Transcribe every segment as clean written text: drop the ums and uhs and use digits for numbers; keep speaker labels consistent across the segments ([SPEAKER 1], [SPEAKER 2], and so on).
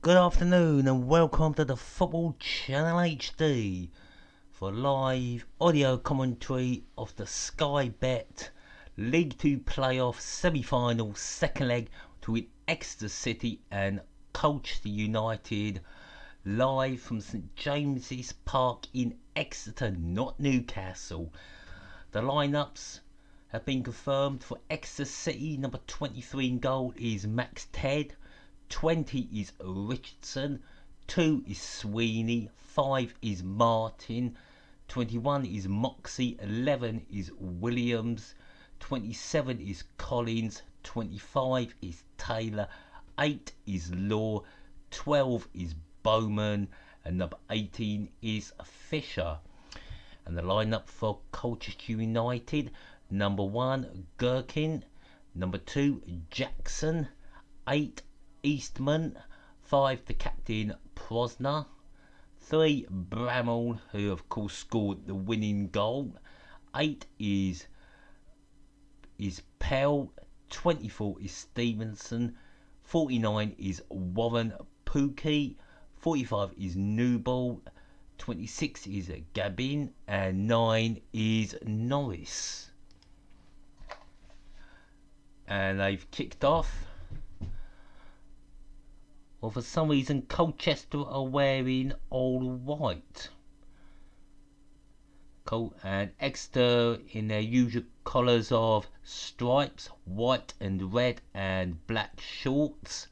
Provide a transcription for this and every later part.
[SPEAKER 1] Good afternoon and welcome to the Football Channel HD for live audio commentary of the Sky Bet League 2 playoff semi-final second leg between Exeter City and Colchester United, live from St James's Park in Exeter, not Newcastle. The lineups have been confirmed for Exeter City. Number 23 in goal is Max Ted. 20 is Richardson, 2 is Sweeney, 5 is Martin, 21 is Moxie, 11 is Williams, 27 is Collins, 25 is Taylor, 8 is Law, 12 is Bowman, and number 18 is Fisher. And the lineup for Colchester United: number 1 Gherkin, number 2 Jackson, 8 Eastman, 5 the captain Prosner, 3 Bramall, who of course scored the winning goal, 8 is Pell, 24 is Stevenson, 49 is Warren Pookie, 45 is Newball, 26 is Gabin, and 9 is Norris. And they've kicked off. Well, for some reason, Colchester are wearing all white. And Exter in their usual colours of stripes, white and red and black shorts.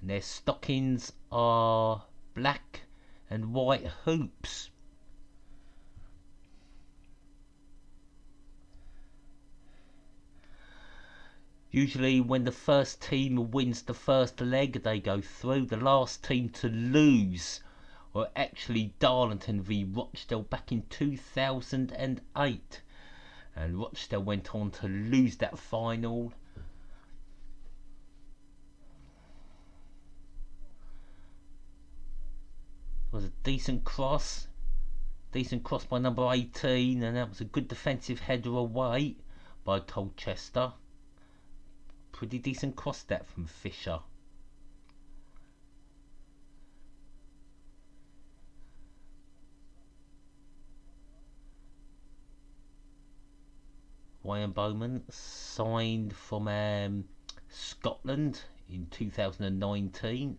[SPEAKER 1] And their stockings are black and white hoops. Usually when the first team wins the first leg, they go through. The last team to lose were actually Darlington v Rochdale back in 2008. And Rochdale went on to lose that final. It was a decent cross by number 18, and that was a good defensive header away by Colchester. Pretty decent cross that from Fisher. Wayne Bowman signed from Scotland in 2019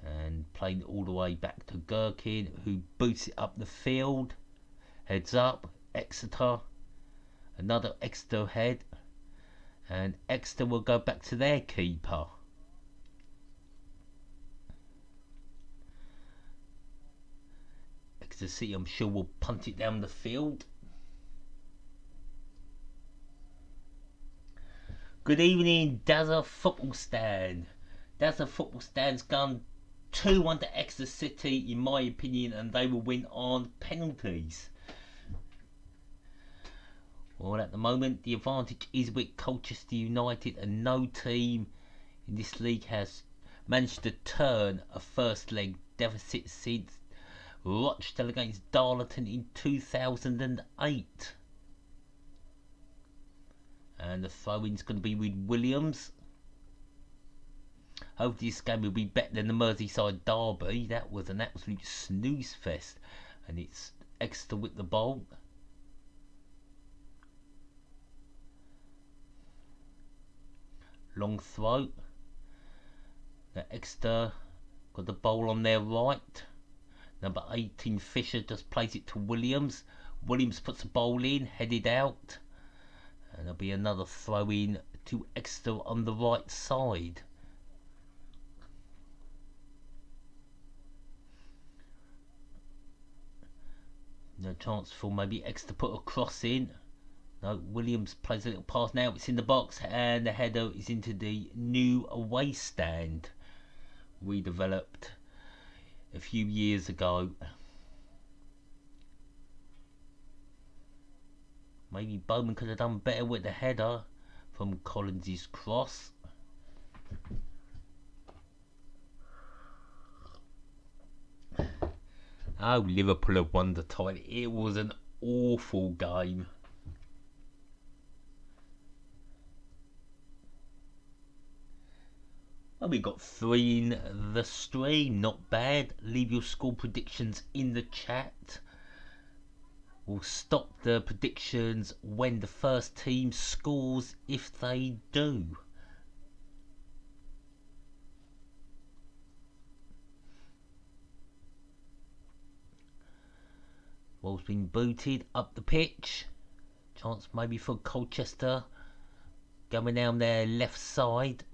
[SPEAKER 1] and played all the way back to Gherkin, who boots it up the field. Heads up, Exeter, another Exeter head. And Exeter will go back to their keeper. Exeter City, I'm sure, will punt it down the field. Good evening, Dazza Football Stand. Dazza Football Stand's gone 2-1 to Exeter City, in my opinion, and they will win on penalties. Well, at the moment, the advantage is with Colchester United, and no team in this league has managed to turn a first leg deficit since Rochdale against Darlington in 2008. And the throw-in's going to be with Williams. Hopefully this game will be better than the Merseyside derby. That was an absolute snooze fest. And it's Exeter with the ball. Long throw. Now Exeter got the ball on their right. Number 18 Fisher just plays it to Williams. Williams puts the ball in, headed out. And there'll be another throw in to Exeter on the right side. No chance for maybe Exeter put a cross in. No, Williams plays a little pass now. It's in the box, and the header is into the new away stand, redeveloped a few years ago. Maybe Bowman could have done better with the header from Collins' cross. Oh, Liverpool have won the title. It was an awful game. Well, we got 3 in the stream, not bad. Leave your score predictions in the chat. We'll stop the predictions when the first team scores, if they do. Ball's been booted up the pitch. Chance maybe for Colchester. Going down their left side,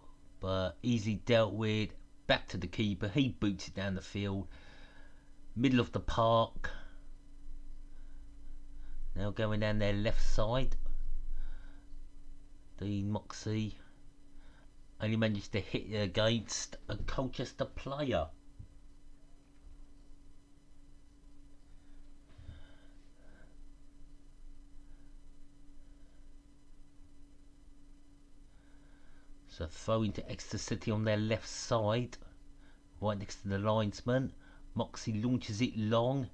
[SPEAKER 1] but easily dealt with. Back to the keeper. He boots it down the field. Middle of the park. Now going down their left side. Dean Moxie only managed to hit against a Colchester player. So throw into Exeter City on their left side, right next to the linesman. Moxie launches it long.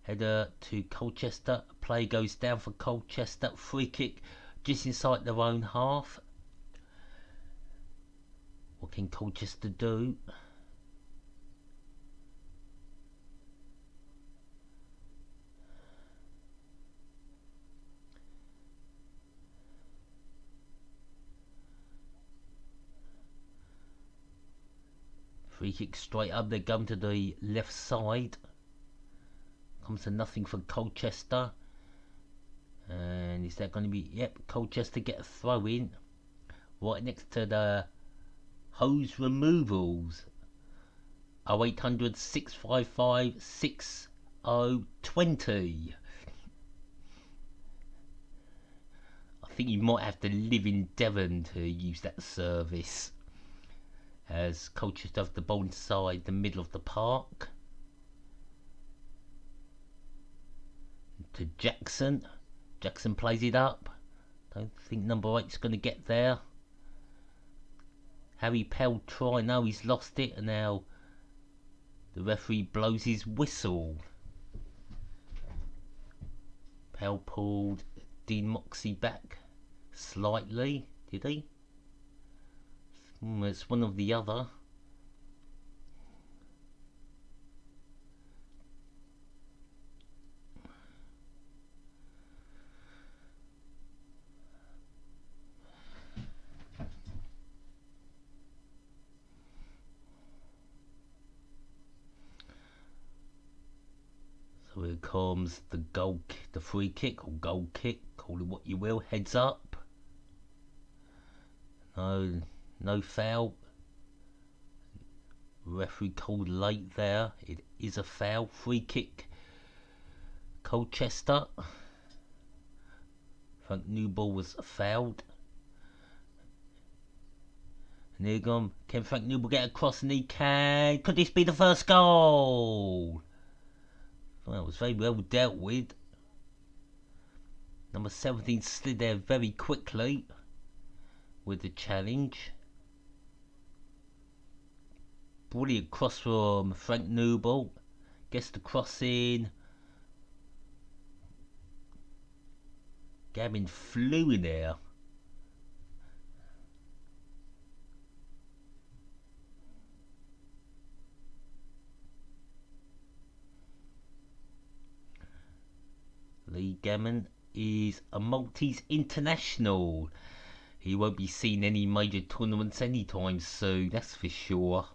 [SPEAKER 1] Header to Colchester. Play goes down for Colchester. Free kick just inside their own half. What can Colchester do? Free kick straight up. They're going to the left side. Comes to nothing for Colchester. And is that going to be... Yep, Colchester get a throw in. Right next to the hose removals. 0800 655 6020. I think you might have to live in Devon to use that service. As Colchester have the ball inside the middle of the park. To Jackson. Jackson plays it up. Don't think number 8 is going to get there. Harry Pell try. No, he's lost it. And now the referee blows his whistle. Pell pulled Dean Moxie back slightly. Did he? It's one of the other. So here comes the the free kick or goal kick, call it what you will. Heads up. No foul. Referee called late there. It is a foul. Free kick. Colchester. Frank Newball was fouled. And here gone. Can Frank Newball get across? And he can. Could this be the first goal? Well, it was very well dealt with. Number 17 slid there very quickly with the challenge. Brilliant cross from Frank Newball. Gets the cross in. Gavin flew in there. Lee Gammon is a Maltese international. He won't be seeing any major tournaments anytime soon, that's for sure.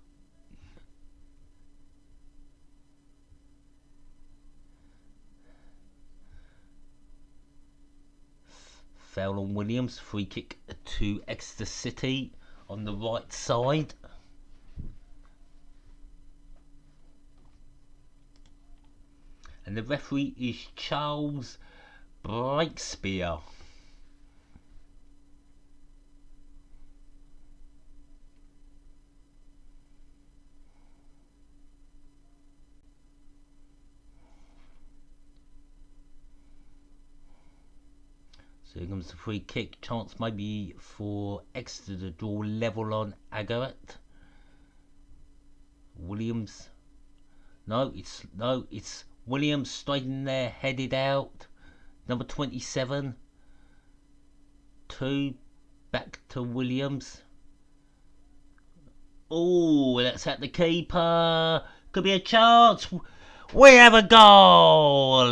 [SPEAKER 1] Foul on Williams. Free kick to Exeter City on the right side. And the referee is Charles Breakspear. So here comes the free kick. Chance maybe for Exeter to draw level on Agaret. Williams. No, it's Williams straight in there, headed out. Number 27. 2 back to Williams. Oh, that's at the keeper. Could be a chance. We have a goal.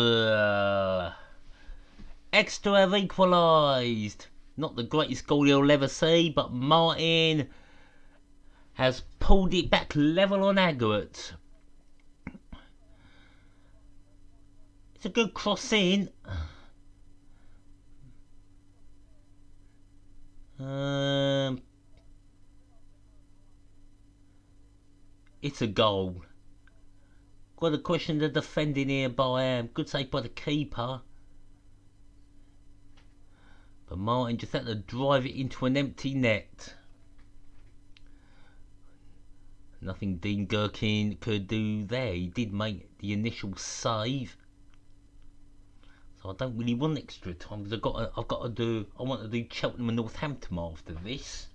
[SPEAKER 1] Exter have equalised. Not the greatest goal you'll ever see, but Martin has pulled it back level on aggregate. It's a good cross in. It's a goal. Got to question the defending here by good save by the keeper. But Martin just had to drive it into an empty net. Nothing Dean Gherkin could do there. He did make the initial save. So I don't really want extra time because I want to do Cheltenham and Northampton after this.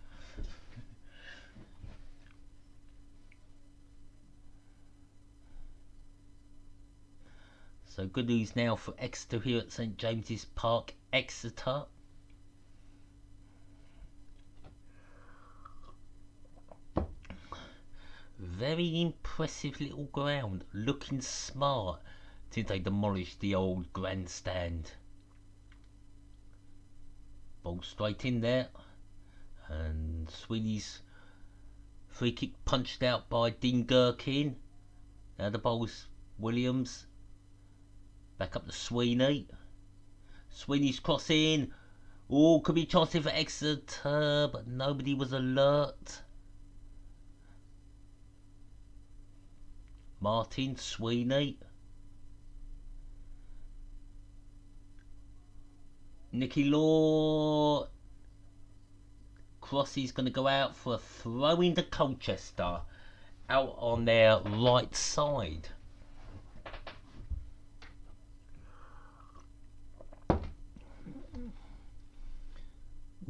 [SPEAKER 1] So good news now for Exeter here at St James's Park, Exeter. Very impressive little ground, looking smart since they demolished the old grandstand. Ball straight in there, and Sweeney's free kick punched out by Dean Gherkin. Now the ball's Williams. Back up to Sweeney. Sweeney's crossing. Oh, could be a chance here for Exeter, but nobody was alert. Martin, Sweeney. Nicky Law. Crossy's going to go out for a throw into Colchester. Out on their right side.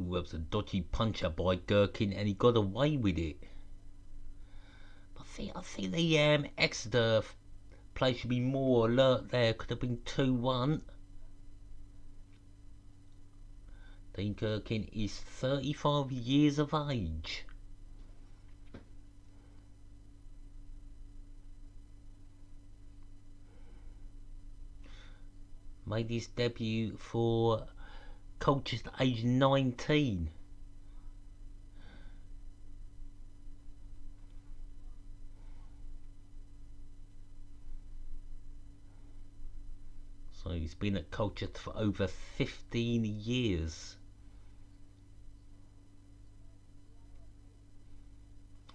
[SPEAKER 1] Ooh, that was a dodgy puncher by Gherkin, and he got away with it. I think the Exeter play should be more alert there. Could have been 2-1. Dean Gherkin is 35 years of age. Made his debut for Colchester age 19. So he's been at Colchester for over 15 years.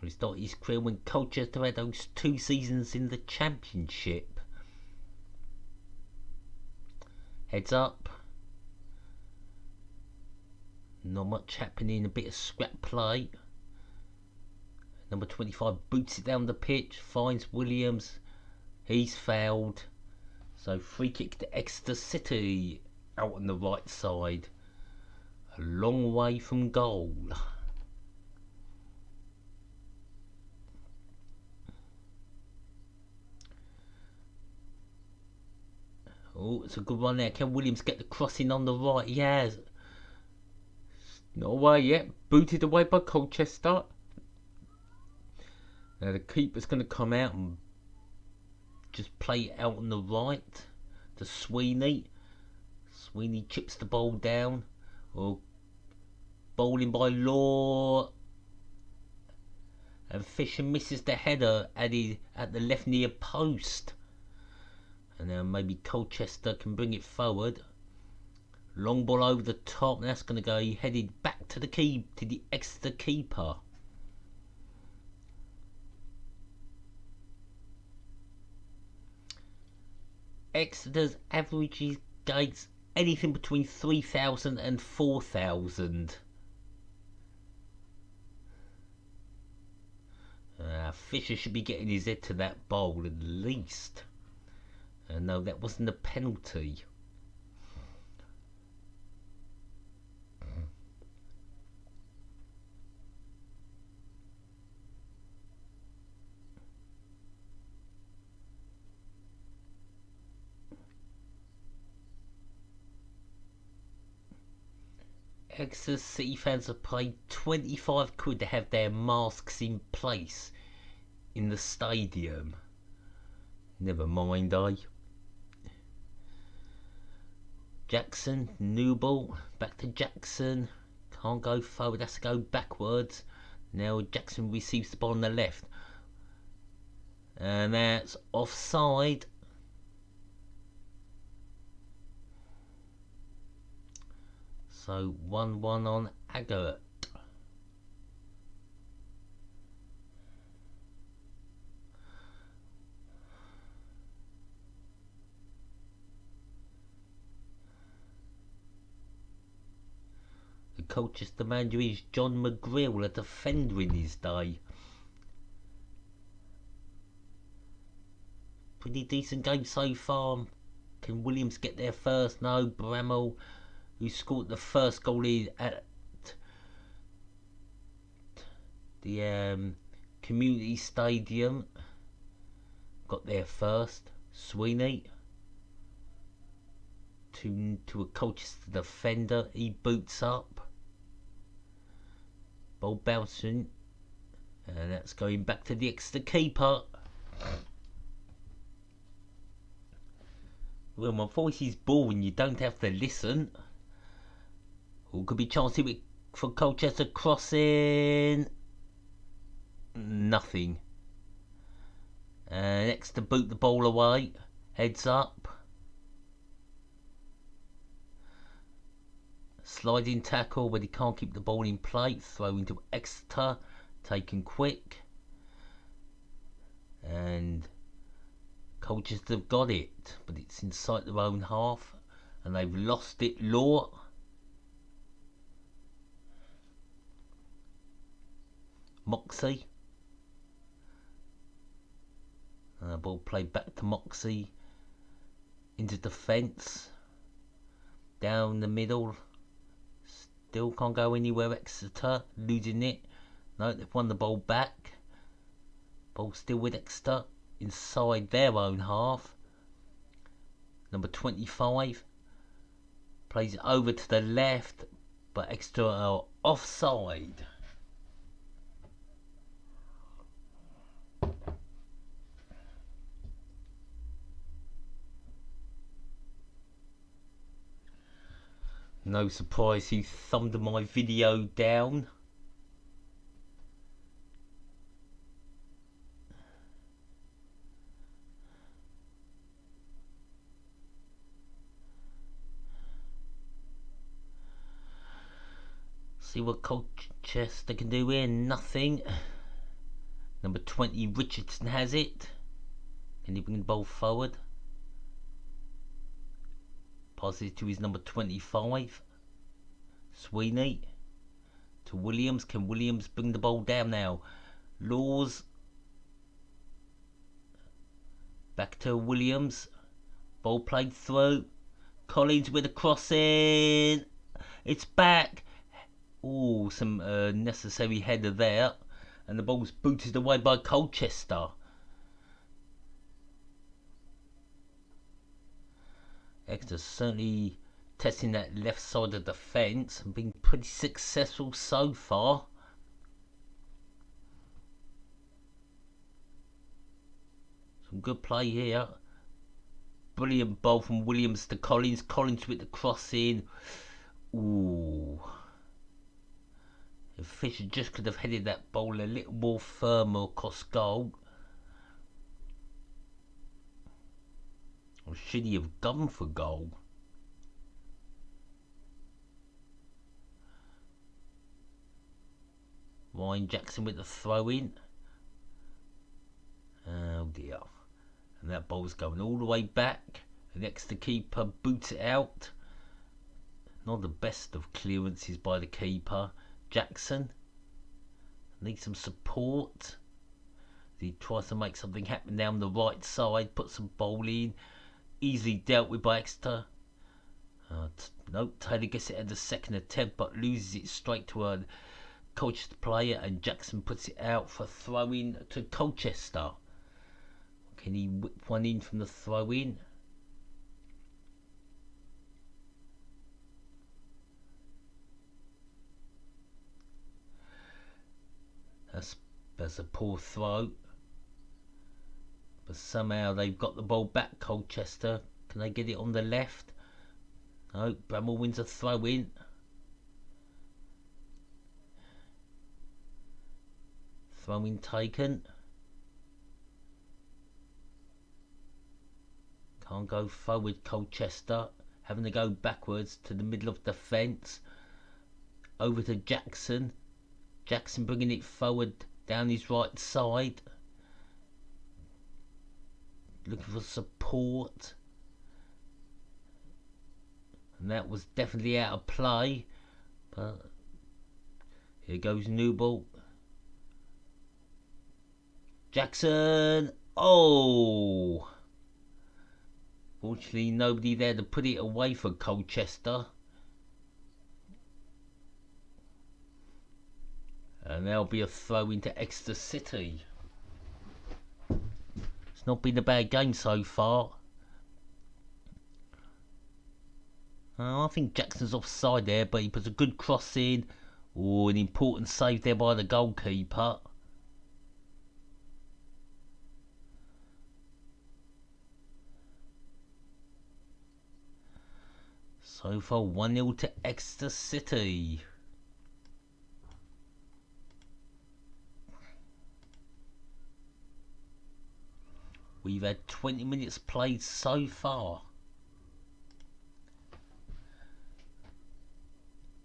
[SPEAKER 1] He started his career when Colchester had those 2 seasons in the Championship. Heads up. Not much happening, a bit of scrap play. Number 25 boots it down the pitch, finds Williams. He's fouled. So free kick to Exeter City out on the right side. A long way from goal. Oh, it's a good one there. Can Williams get the crossing on the right? He has. Not away yet. Booted away by Colchester. Now the keeper's going to come out and just play it out on the right to Sweeney. Sweeney chips the ball down. Oh, bowling by Law. And Fisher misses the header at the left near post. And now maybe Colchester can bring it forward. Long ball over the top. That's going to go headed back to the Exeter keeper. Exeter's average gates anything between 3,000 and 4,000. Fisher should be getting his head to that bowl at least. No, that wasn't a penalty. Exeter City fans have paid 25 quid to have their masks in place in the stadium. Never mind, eh? Jackson, new ball, back to Jackson. Can't go forward, has to go backwards. Now Jackson receives the ball on the left. And that's offside. So 1-1 on Agate. The Colchester manager is John McGreal, a defender in his day. Pretty decent game so far. Can Williams get there first? No. Bramall, who scored the first goal at the community stadium, got there first. Sweeney to a Colchester defender, he boots up, ball bouncing, and that's going back to the Exter keeper. Well, my voice is boring, you don't have to listen. Or could be chance here for Colchester, crossing. Nothing. And Exter boot the ball away. Heads up. Sliding tackle, but he can't keep the ball in play. Throw into Exeter. Taken quick. And Colchester have got it, but it's inside their own half. And they've lost it. Law. Moxie. Ball played back to Moxie. Into defence. Down the middle. Still can't go anywhere. Exeter losing it. No, they've won the ball back. Ball still with Exeter. Inside their own half. Number 25. Plays it over to the left. But Exeter are offside. No surprise he thumbed my video down. See what Colchester can do here. Nothing. Number 20 Richardson has it. Can he bring the ball forward? Passes to his number 25. Sweeney to Williams. Can Williams bring the ball down now? Laws. Back to Williams. Ball played through. Collins with a crossing. It's back. Oh, some necessary header there. And the ball's booted away by Colchester. Exeter certainly testing that left side of the fence and been pretty successful so far. Some good play here. Brilliant ball from Williams to Collins. Collins with the cross in. Ooh. If Fisher just could have headed that ball a little more firmer across goal. Or should he have gone for goal? Ryan Jackson with the throw in. Oh dear. And that ball's going all the way back. The Exeter keeper boots it out. Not the best of clearances by the keeper. Jackson needs some support. He tries to make something happen down the right side. Puts some ball in. Easily dealt with by Exeter. No, Taylor gets it at the second attempt but loses it straight to a Colchester player, and Jackson puts it out for throw-in to Colchester. Can he whip one in from the throw-in? That's a poor throw. But somehow they've got the ball back, Colchester. Can they get it on the left? No, Bramall wins a throw in. Throw in taken. Can't go forward, Colchester. Having to go backwards to the middle of the fence. Over to Jackson. Jackson bringing it forward down his right side. Looking for support. And that was definitely out of play. But here goes Newball. Jackson. Oh! Fortunately, nobody there to put it away for Colchester. And there'll be a throw into Exeter City. It's not been a bad game so far. I think Jackson's offside there, but he puts a good cross in. Oh, an important save there by the goalkeeper. So far 1-0 to Exeter City. We've had 20 minutes played so far.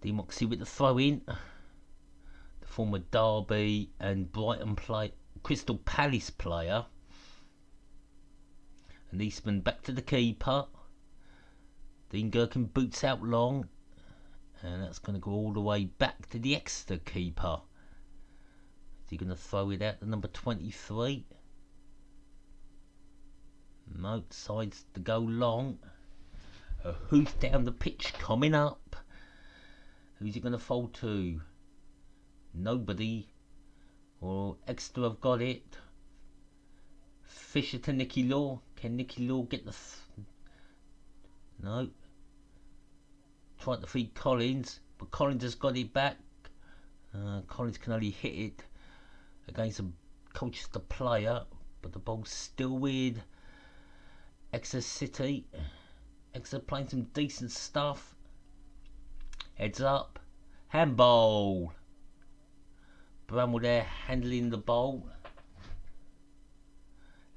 [SPEAKER 1] Demoxy with the throw in. The former Derby and Brighton Crystal Palace player. And Eastman back to the keeper. Dean Gherkin boots out long. And that's going to go all the way back to the Exeter keeper. Is he going to throw it out to number 23? No, decides to go long. A hoof down the pitch coming up. Who's it going to fall to? Nobody. Well, Exeter have got it. Fisher to Nicky Law. Can Nicky Law get the... No. Tried to feed Collins, but Collins has got it back. Collins can only hit it against a Colchester player, but the ball's still with Exeter City. Exeter playing some decent stuff. Heads up. Handball. Bramall there handling the ball.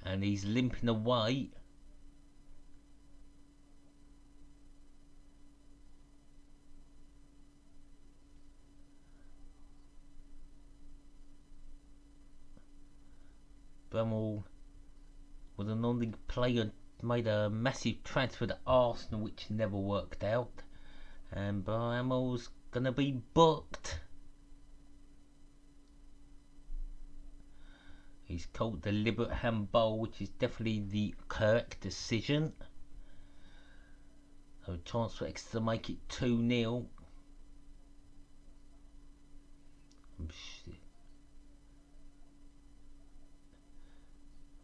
[SPEAKER 1] And he's limping away. Bramall was a non-league player, made a massive transfer to Arsenal which never worked out. And Bramall's gonna be booked. He's called deliberate handball, which is definitely the correct decision. So a chance for Exeter to make it 2-0.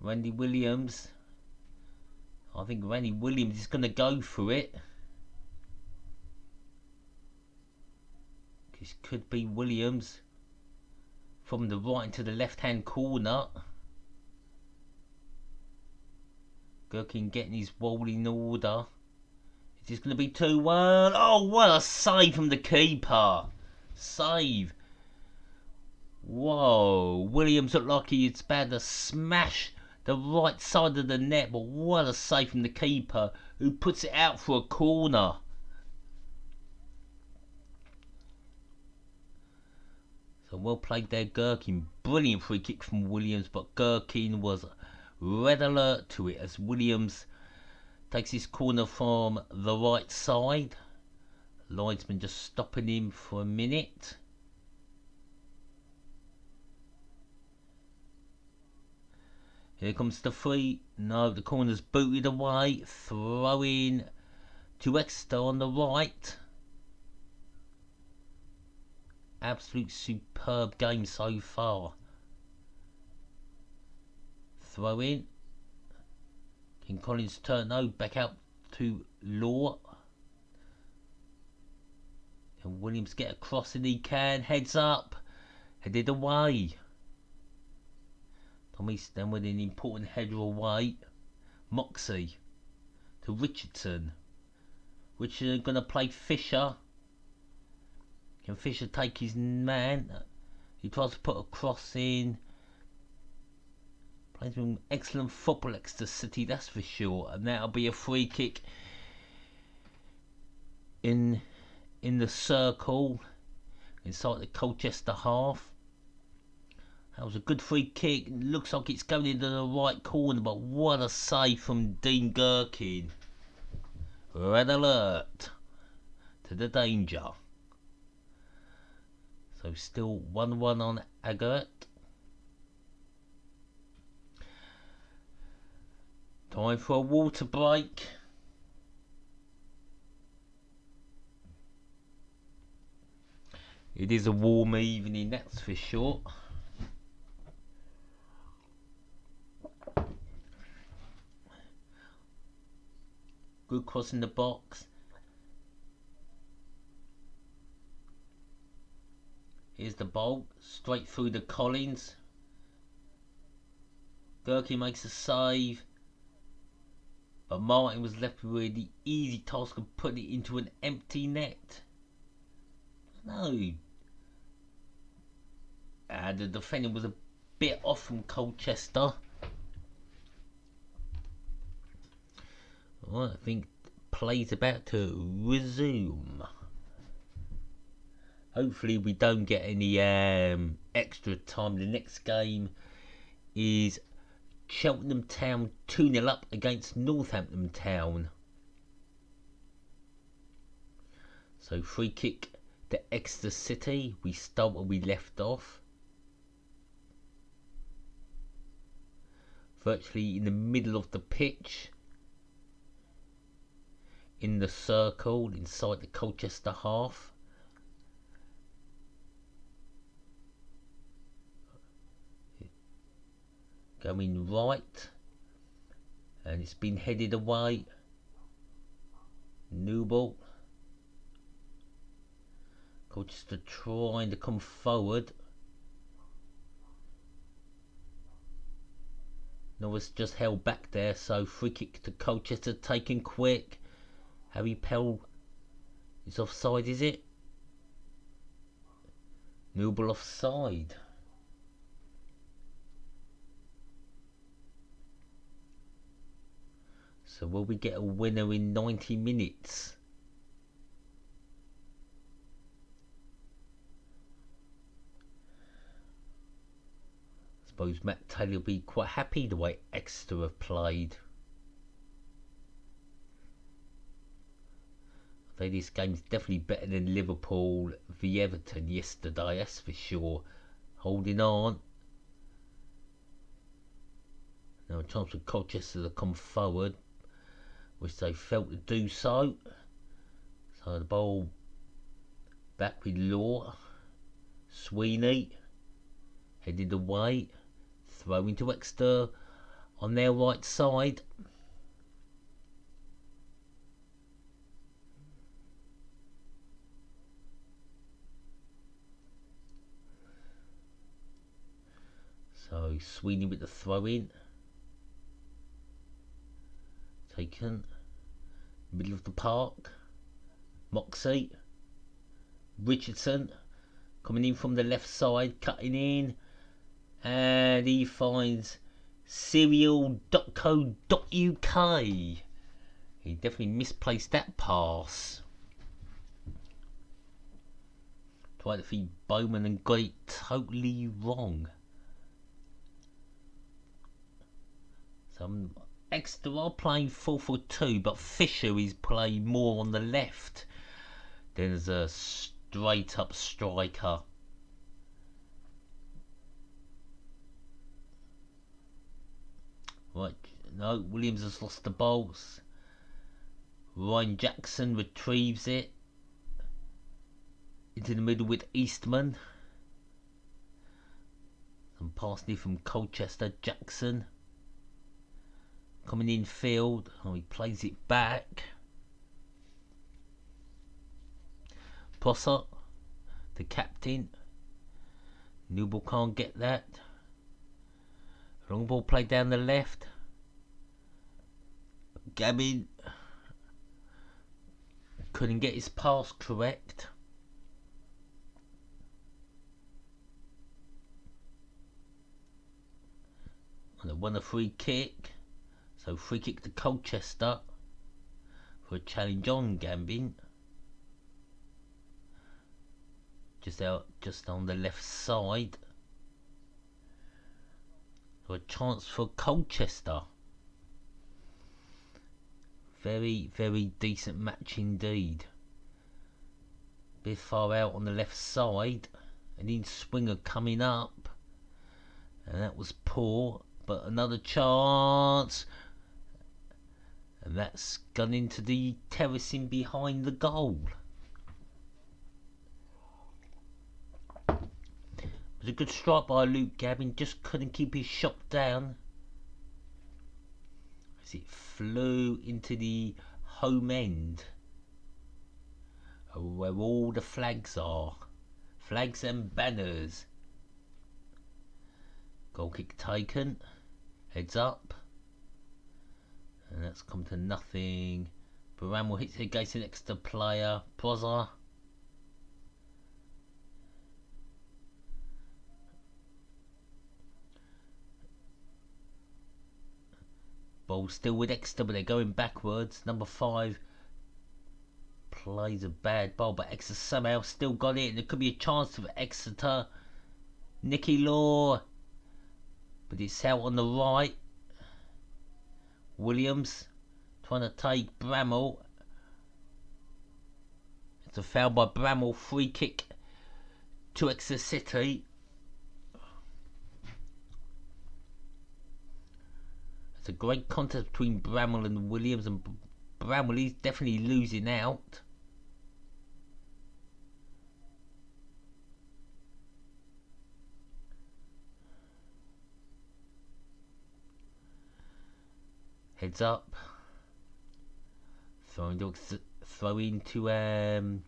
[SPEAKER 1] Randy Williams. I think Randy Williams is going to go for it. This could be Williams from the right into the left hand corner. Gherkin getting his wall in order. Is this going to be 2-1? Oh, what a save from the keeper. Save. Whoa. Williams looked like he was about to smash the right side of the net, but what a save from the keeper, who puts it out for a corner. So well played there, Gherkin. Brilliant free kick from Williams, but Gherkin was red alert to it as Williams takes his corner from the right side. Linesman just stopping him for a minute. Here comes the free. No, the corner's booted away. Throw in to Exeter on the right. Absolute superb game so far. Throw in. Can Collins turn? No, back out to Law. Can Williams get across and he can? Heads up. Headed away. Tommy Stem with an important header away. Moxie to Richardson. Richardson gonna play Fisher. Can Fisher take his man? He tries to put a cross in. Plays some excellent football, Exeter City, that's for sure. And that'll be a free kick in the circle inside the Colchester half. That was a good free kick. It looks like it's going into the right corner, but what a save from Dean Gherkin. Red alert to the danger. So still 1-1 on Agate. Time for a water break. It is a warm evening, that's for sure. Good cross in the box. Here's the ball, straight through the Collins. Gherkin makes a save, but Martin was left with the easy task of putting it into an empty net. No. The defender was a bit off from Colchester. Well, I think play's about to resume. Hopefully we don't get any extra time. The next game is Cheltenham Town 2-0 up against Northampton Town. So free kick to Exeter City. We start where we left off. Virtually in the middle of the pitch. In the circle inside the Colchester half. Going right, and it's been headed away. New ball. Colchester trying to come forward. Norris just held back there, so free kick to Colchester taken quick. Harry Pell is offside, is it? New ball offside. So will we get a winner in 90 minutes? I suppose Matt Taylor will be quite happy the way Exeter have played. I think this game's definitely better than Liverpool v Everton yesterday, that's for sure. Holding on. Now a chance for Colchester to come forward, which they felt to do so. So the ball back with Law. Sweeney headed away, throw into Exter on their right side. So Sweeney with the throw in. Taken. Middle of the park. Moxie. Richardson coming in from the left side, cutting in. And he finds serial.co.uk. He definitely misplaced that pass. Tried to feed Bowman and got it totally wrong. Some Exeter are playing 4-4-2, but Fisher is playing more on the left. There's a straight up striker. Right, no, Williams has lost the ball. Ryan Jackson retrieves it into the middle with Eastman. Some passing from Colchester. Jackson coming in field. Oh, he plays it back. Prosser, the captain. Newell can't get that. Long ball played down the left. Gavin couldn't get his pass correct. And they won a free kick. So free kick to Colchester for a challenge on Gambin. Just on the left side. So a chance for Colchester. Very, very decent match indeed. Bit far out on the left side. And then Swinger coming up. And that was poor. But another chance. And that's gone into the terracing behind the goal. It was a good strike by Luke Gavin. Just couldn't keep his shot down. As it flew into the home end. Where all the flags are. Flags and banners. Goal kick taken. Heads up. And that's come to nothing. Bramwell hits it against an Exter player. Prozza. Ball still with Exter, but they're going backwards. Number 5 plays a bad ball, but Exeter somehow still got it. And there could be a chance for Exeter. Nicky Law. But it's out on the right. Williams trying to take Bramwell. It's a foul by Bramwell. Free kick to Exeter City. It's a great contest between Bramwell and Williams, and Bramwell is definitely losing out. Heads up. Throw into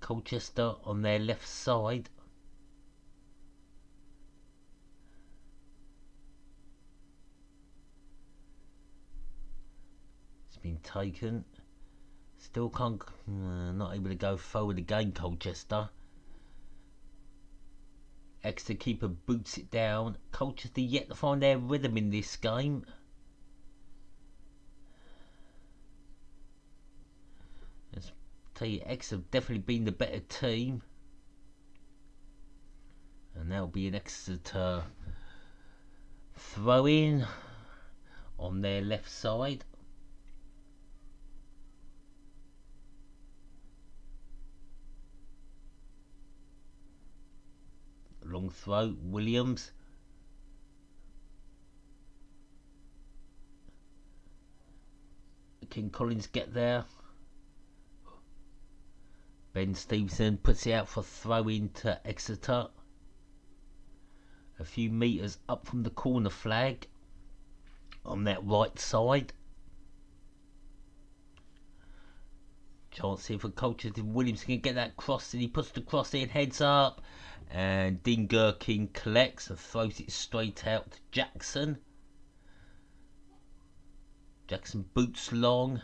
[SPEAKER 1] Colchester on their left side. It's been taken. Still can't. Not able to go forward again, Colchester. Exeter keeper boots it down. Colchester yet to find their rhythm in this game. Tell you, Exeter have definitely been the better team, and that'll be an Exeter throw in on their left side. Long throw, Williams. Can Collins get there? Ben Stevenson puts it out for throw in to Exeter. A few metres up from the corner flag on that right side. Chance here for Colchester. Williams can get that cross, and he puts the cross in, heads up, and Dean Gherkin collects and throws it straight out to Jackson. Jackson boots long.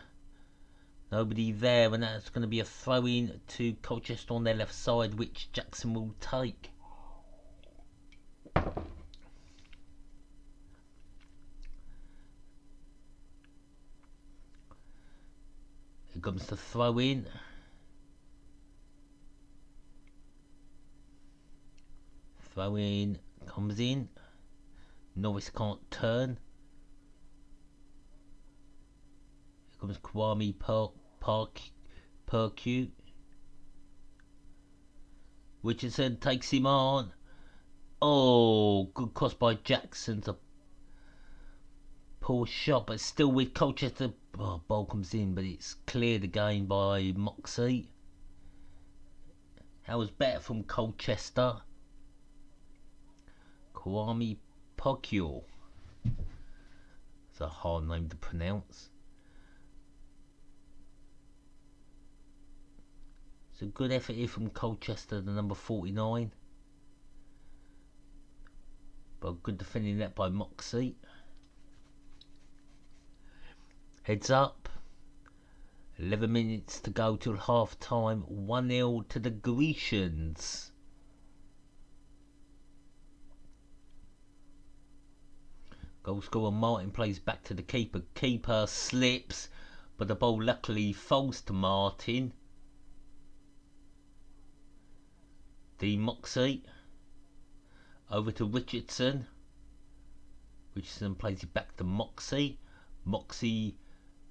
[SPEAKER 1] Nobody there, and that's going to be a throw in to Colchester on their left side, which Jackson will take. Here comes the throw in. Throw in comes in. Norris can't turn. Here comes Kwame Percute. Richardson takes him on. Oh, good cross by Jackson. A poor shot, but still with Colchester. Oh, ball comes in, but it's cleared again by Moxie. That was better from Colchester. Kwame Percute. It's a hard name to pronounce. It's a good effort here from Colchester, the number 49. But good defending that by Moxie. Heads up. 11 minutes to go till half time. 1-0 to the Grecians. Goal scorer Martin plays back to the keeper. Keeper slips, but the ball luckily falls to Martin. Moxie. Over to Richardson. Richardson plays it back to Moxie. Moxie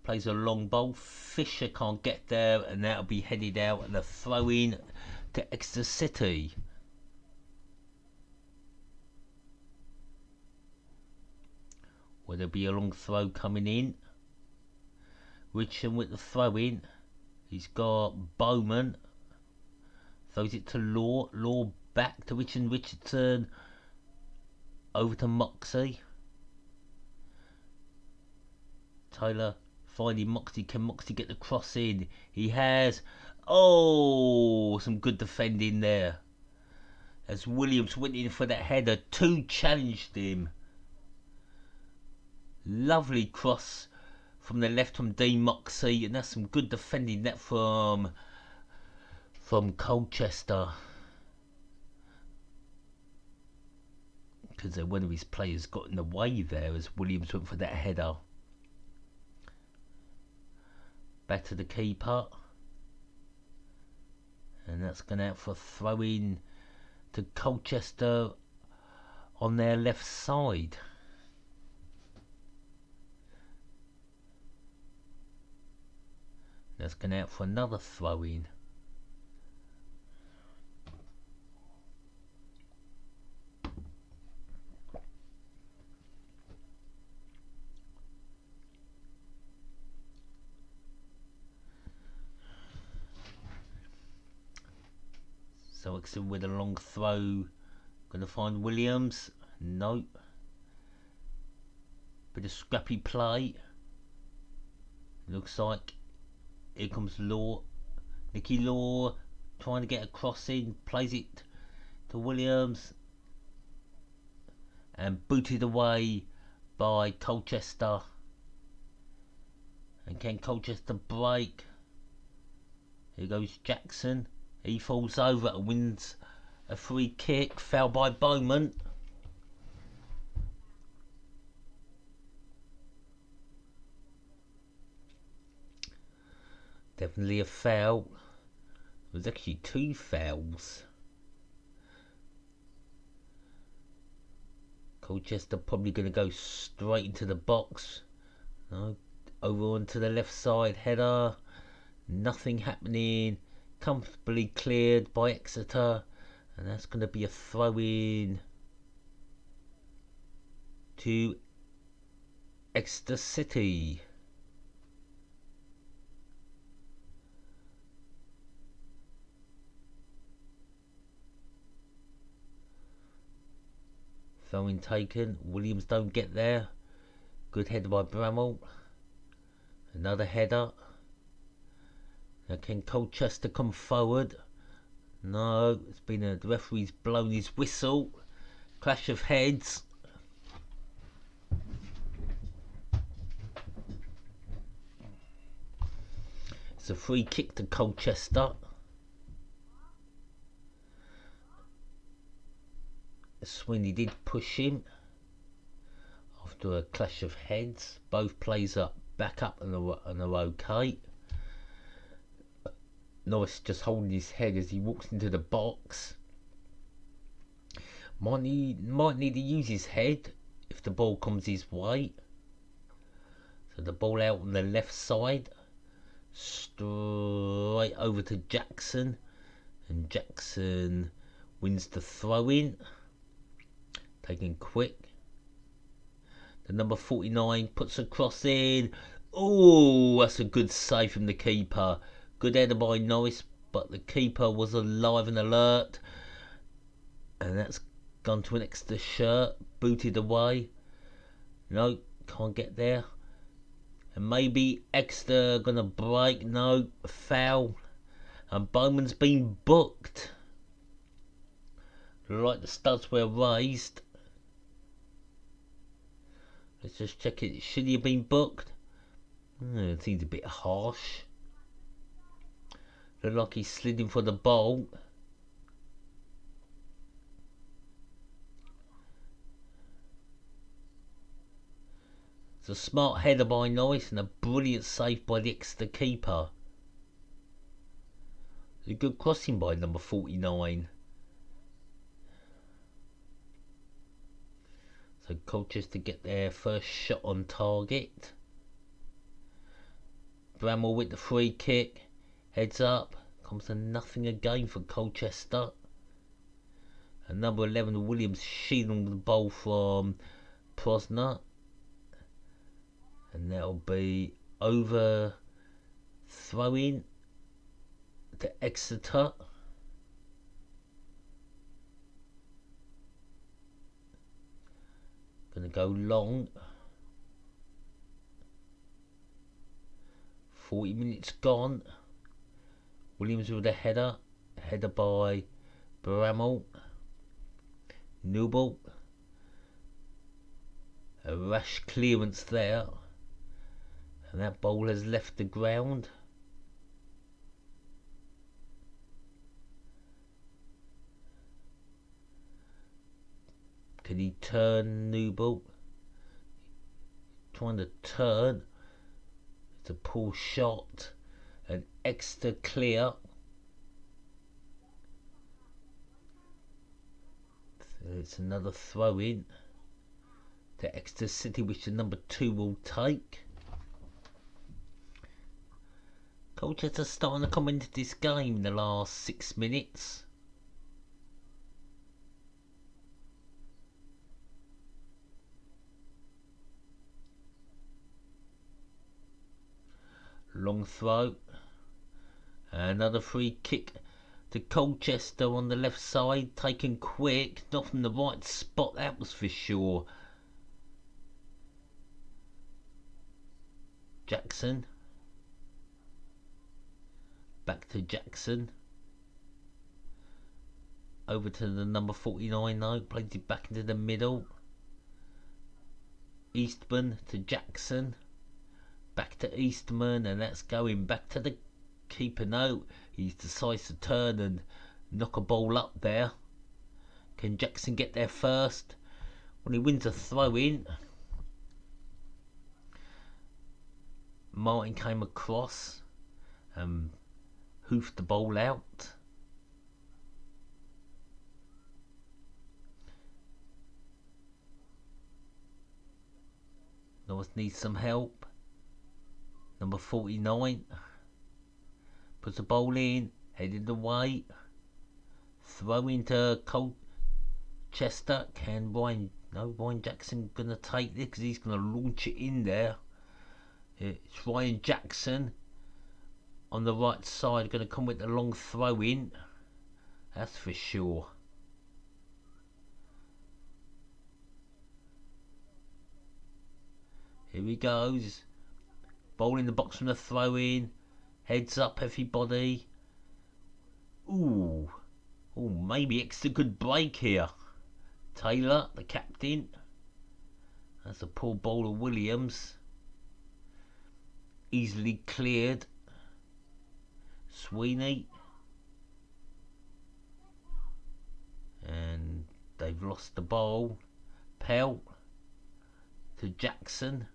[SPEAKER 1] plays a long ball. Fisher can't get there, and that'll be headed out and a throw in to Exeter City. Will there be a long throw coming in? Richardson with the throw in. He's got Bowman. Throws it to Law. Law back to Richardson. Richardson over to Moxie. Taylor finding Moxie. Can Moxie get the cross in? He has. Oh, some good defending there. As Williams went in for that header. Two challenged him. Lovely cross from the left from Moxie, and that's some good defending that from Colchester. Because one of his players got in the way there as Williams went for that header. Back to the keeper. And that's gone out for a throw in to Colchester on their left side. That's gone out for another throw in. So Exeter with a long throw. Gonna find Williams. Nope. Bit of scrappy play. Looks like here comes Law. Nicky Law trying to get a cross in. Plays it to Williams. And booted away by Colchester. And can Colchester break? Here goes Jackson. He falls over and wins a free kick. Foul by Bowman. Definitely a foul. There was actually two fouls. Colchester probably going to go straight into the box. No, over onto the left side header. Nothing happening. Comfortably cleared by Exeter. And that's going to be a throw in to Exeter City. Throwing taken. Williams don't get there. Good header by Bramall. Another header. Now can Colchester come forward? No. It's been the referee's blown his whistle. Clash of heads. It's a free kick to Colchester. Sweeney did push him after a clash of heads. Both players are back up and are okay. Norris just holding his head as he walks into the box. Might need to use his head if the ball comes his way. So the ball out on the left side, straight over to Jackson, and Jackson wins the throw in. Taken quick. The number 49 puts a cross in. Oh, that's a good save from the keeper. Good header by Norris, but the keeper was alive and alert. And that's gone to an Exeter shirt. Booted away. No, can't get there. And maybe Exeter gonna break. No, foul. And Bowman's been booked. Like the studs were raised. Let's just check it. Should he have been booked? It seems a bit harsh. Looked like he slid in for the bolt. It's a smart header by Norris and a brilliant save by the Exeter keeper. It's a good crossing by number 49. So Colchester get their first shot on target. Bramall with the free kick. Heads up. Comes to nothing again for Colchester. And number 11 Williams shielding the ball from Prosner. And that'll be over throwing to Exeter. Gonna go long. 40 minutes gone. Williams with a header. Header by Bramall. Newell. A rash clearance there. And that ball has left the ground. Can he turn Newell? Trying to turn. It's a poor shot. An Exter clear. So it's another throw in to Exeter City, which the number 2 will take. Colchester starting to come into this game in the last 6 minutes. Long throw. Another free kick to Colchester on the left side. Taken quick. Not from the right spot, that was for sure. Jackson. Back to Jackson. Over to the number 49 now. Plays it back into the middle. Eastman to Jackson. Back to Eastman, and that's going back to the keeper now. He decides to turn and knock a ball up there. Can Jackson get there first? When he wins a throw in. Martin came across and hoofed the ball out. Norris needs some help. Number 49 puts the ball in, headed away. Throw into Colchester. Can Brian Jackson gonna take this because he's gonna launch it in there. It's Ryan Jackson on the right side, gonna come with the long throw in. That's for sure. Here he goes. Ball in the box from the throw in. Heads up everybody. Ooh, maybe Exeter could break here. Taylor, the captain. That's a poor ball of Williams. Easily cleared. Sweeney. And they've lost the ball. Pell to Jackson.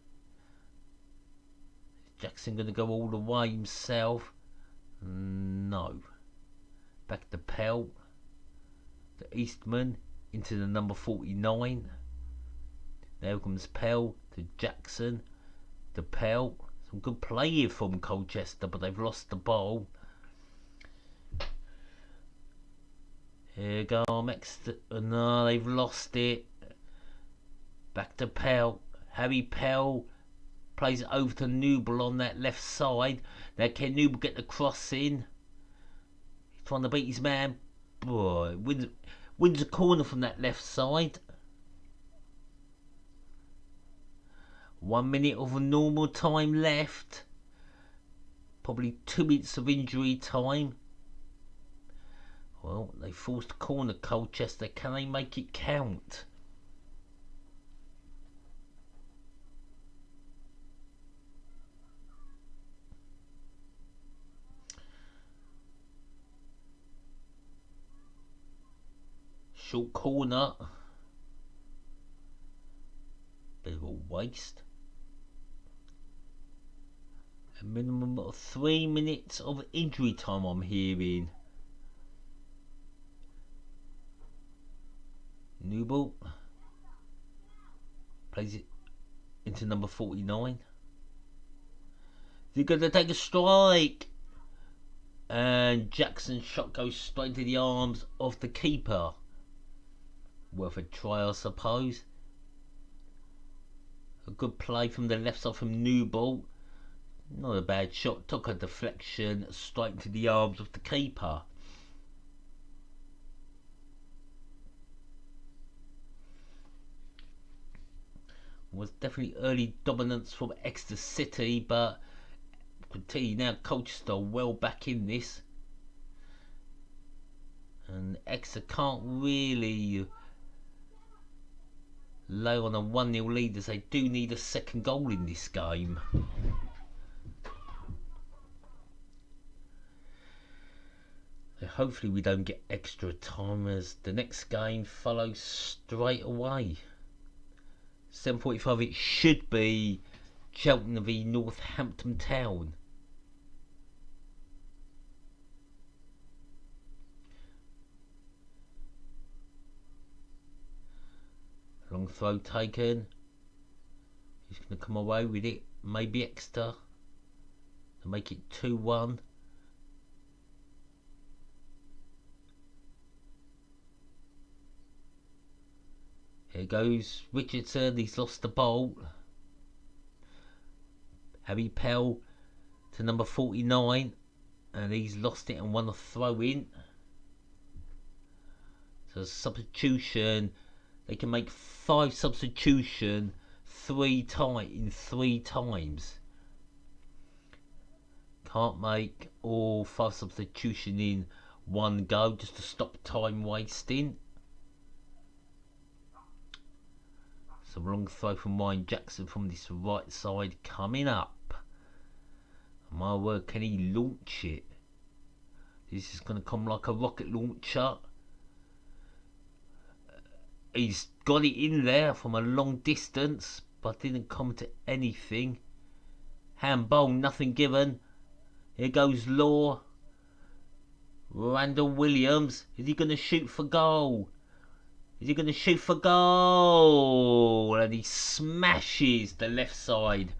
[SPEAKER 1] Jackson going to go all the way himself? No. Back to Pell. To Eastman. Into the number 49. There comes Pell to Jackson. To Pell. Some good play here from Colchester, but they've lost the ball. Here go Exeter. No, they've lost it. Back to Pell. Harry Pell plays it over to Newell on that left side. Now can Newell get the cross in? He's trying to beat his man. Boy, wins a corner from that left side. 1 minute of normal time left. Probably 2 minutes of injury time. Well, they forced a corner, Colchester. Can they make it count? Short corner. Bit of a waste. A minimum of 3 minutes of injury time, I'm hearing. Newbold plays it into number 49. They're going to take a strike. And Jackson's shot goes straight to the arms of the keeper. Worth a try, I suppose. A good play from the left side from Newbold. Not a bad shot. Took a deflection straight into the arms of the keeper. Was definitely early dominance from Exeter City, but I can tell you now Colchester well back in this. And Exeter can't really lay on a 1-0 lead, as they do need a second goal in this game. So hopefully we don't get extra time, as the next game follows straight away. 7:45 it should be Cheltenham v Northampton Town. Long throw taken. He's going to come away with it. Maybe Exter to make it 2-1. Here goes Richardson. He's lost the ball. Harry Pell to number 49, and he's lost it and won a throw in. So substitution. They can make 5 substitution in 3 times. Can't make all 5 substitution in one go, just to stop time wasting. Some long throw from Ryan Jackson from this right side coming up. My word, can he launch it? This is going to come like a rocket launcher. He's got it in there from a long distance, but didn't come to anything. Handball, nothing given. Here goes Law. Randall Williams. Is he going to shoot for goal? Is he going to shoot for goal? And he smashes the left side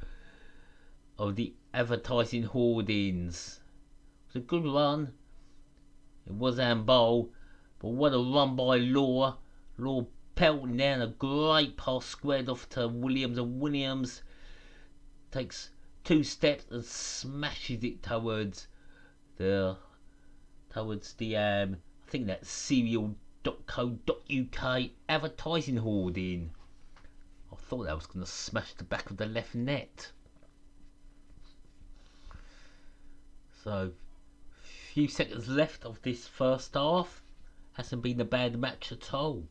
[SPEAKER 1] of the advertising hoardings. It was a good run. It was handball, but what a run by Law. Law pelting down a great pass squared off to Williams, and Williams takes 2 steps and smashes it towards the I think that's serial.co.uk advertising hoarding. I thought that was going to smash the back of the left net. So few seconds left of this first half. Hasn't been a bad match at all.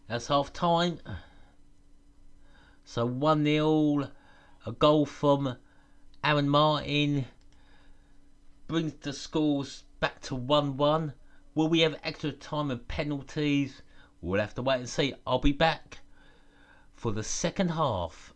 [SPEAKER 1] That's half time. So 1-0. A goal from Aaron Martin brings the scores back to 1-1. Will we have extra time and penalties? We'll have to wait and see. I'll be back for the second half.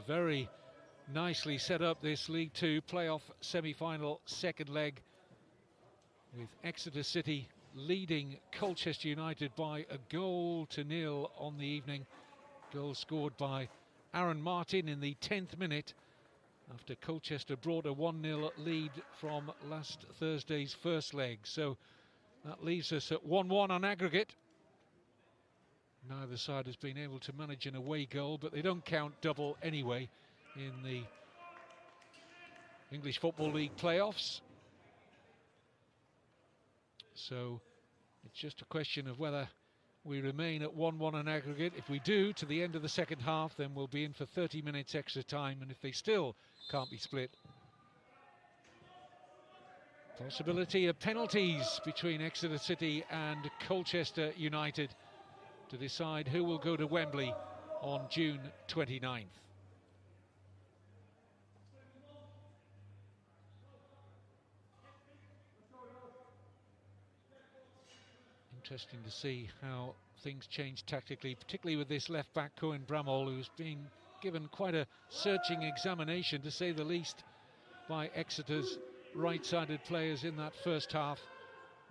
[SPEAKER 2] very nicely set up, this League Two playoff semi-final second leg, with Exeter City leading Colchester United by 1-0 on the evening. Goal scored by Aaron Martin in the 10th minute, after Colchester brought a 1-0 lead from last Thursday's first leg. So that leaves us at 1-1 on aggregate. Neither side has been able to manage an away goal, but they don't count double anyway in the English Football League playoffs. So it's just a question of whether we remain at 1-1 on aggregate. If we do, to the end of the second half, then we'll be in for 30 minutes extra time, and if they still can't be split, possibility of penalties between Exeter City and Colchester United to decide who will go to Wembley on June 29th. Interesting to see how things change tactically, particularly with this left-back Cohen Bramall, who's been given quite a searching examination, to say the least, by Exeter's right-sided players in that first half.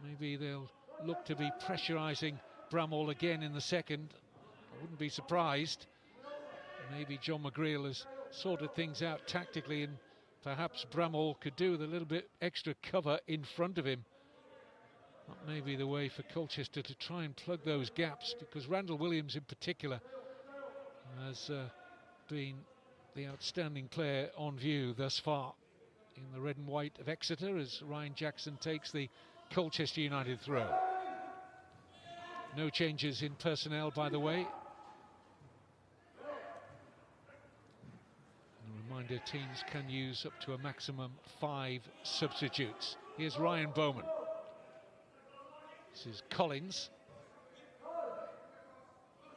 [SPEAKER 2] Maybe they'll look to be pressurising Bramall again in the second. I wouldn't be surprised. Maybe John McGreal has sorted things out tactically, and perhaps Bramall could do with a little bit extra cover in front of him. That may be the way for Colchester to try and plug those gaps, because Randall Williams in particular has been the outstanding player on view thus far in the red and white of Exeter, as Ryan Jackson takes the Colchester United throw. No changes in personnel, by the way. And a reminder, teams can use up to a maximum 5 substitutes. Here's Ryan Bowman. This is Collins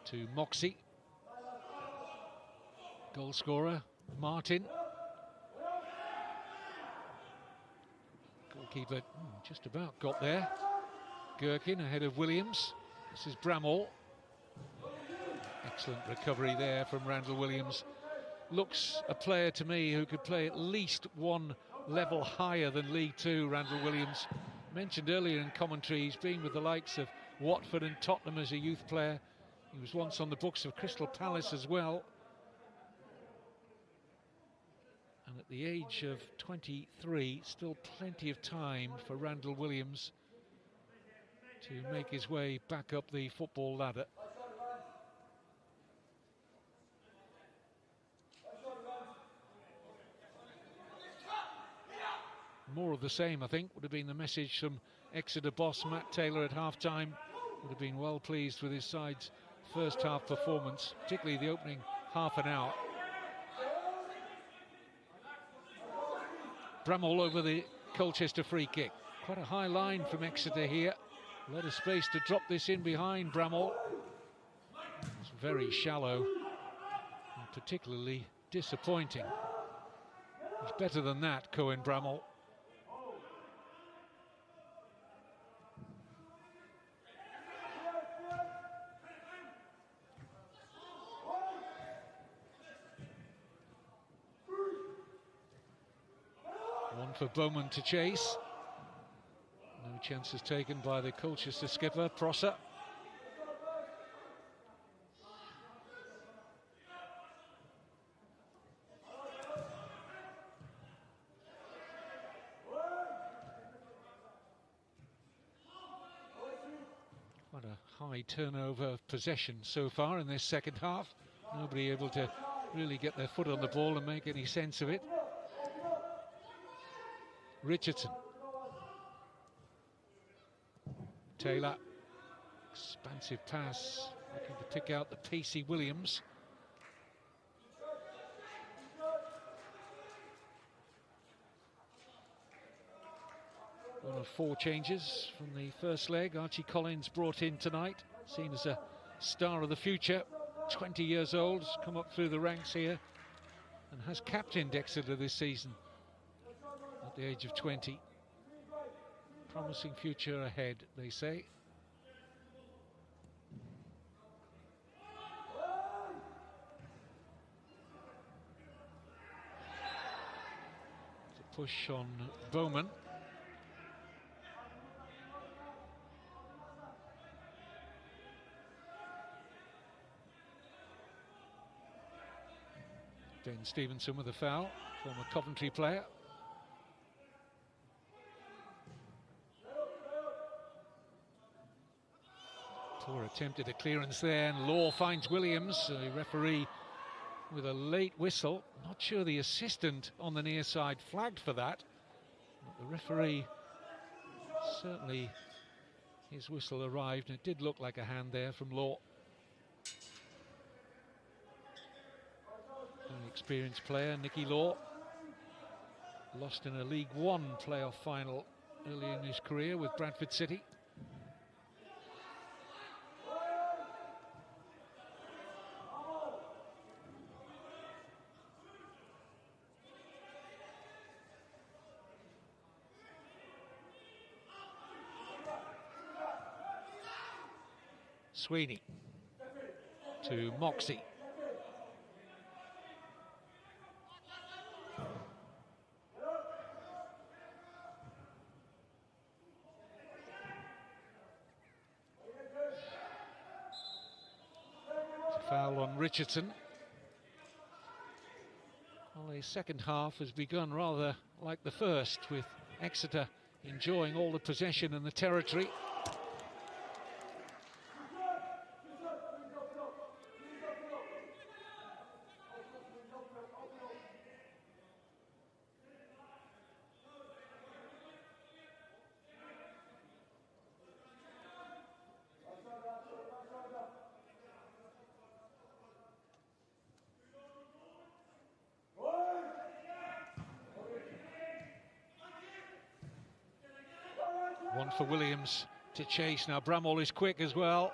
[SPEAKER 2] to Moxey. Goal scorer Martin. Goalkeeper just about got there. Gherkin ahead of Williams. This is Bramall. Excellent recovery there from Randall Williams. Looks a player to me who could play at least one level higher than League Two, Randall Williams. Mentioned earlier in commentary, he's been with the likes of Watford and Tottenham as a youth player. He was once on the books of Crystal Palace as well. And at the age of 23, still plenty of time for Randall Williams to make his way back up the football ladder. More of the same, I think, would have been the message from Exeter boss Matt Taylor at half-time. Would have been well pleased with his side's first half performance, particularly the opening half an hour. Bramall over the Colchester free kick. Quite a high line from Exeter here. A lot of space to drop this in behind Bramall. It's very shallow and particularly disappointing. He's better than that, Cohen Bramall. One for Bowman to chase. No chances taken by the Colchester skipper, Prosser. Quite a high turnover of possession so far in this second half. Nobody able to really get their foot on the ball and make any sense of it. Richardson. Taylor. Expansive pass. Looking to pick out the pacey Williams. One of 4 changes from the first leg. Archie Collins brought in tonight, seen as a star of the future. 20 years old, has come up through the ranks here and has captained Exeter this season at the age of 20. Promising future ahead, they say. push on Bowman. Ben Stevenson with a foul, former Coventry player. Poor attempt at a clearance there, and Law finds Williams. The referee with a late whistle. Not sure the assistant on the near side flagged for that. But the referee, certainly his whistle arrived, and it did look like a hand there from Law. An experienced player, Nicky Law, lost in a League One playoff final early in his career with Bradford City. Sweeney to Moxey. Foul on Richardson. Well, the second half has begun rather like the first, with Exeter enjoying all the possession and the territory. One for Williams to chase. Now Bramall is quick as well.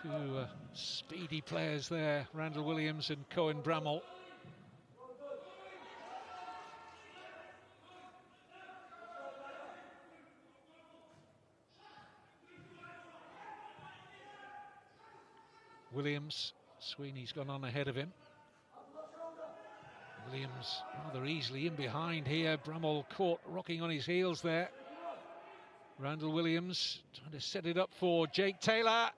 [SPEAKER 2] Two speedy players there, Randall Williams and Cohen Bramall. Williams, Sweeney's gone on ahead of him. Williams rather easily in behind here. Bramall caught rocking on his heels there. Randall Williams trying to set it up for Jake Taylor.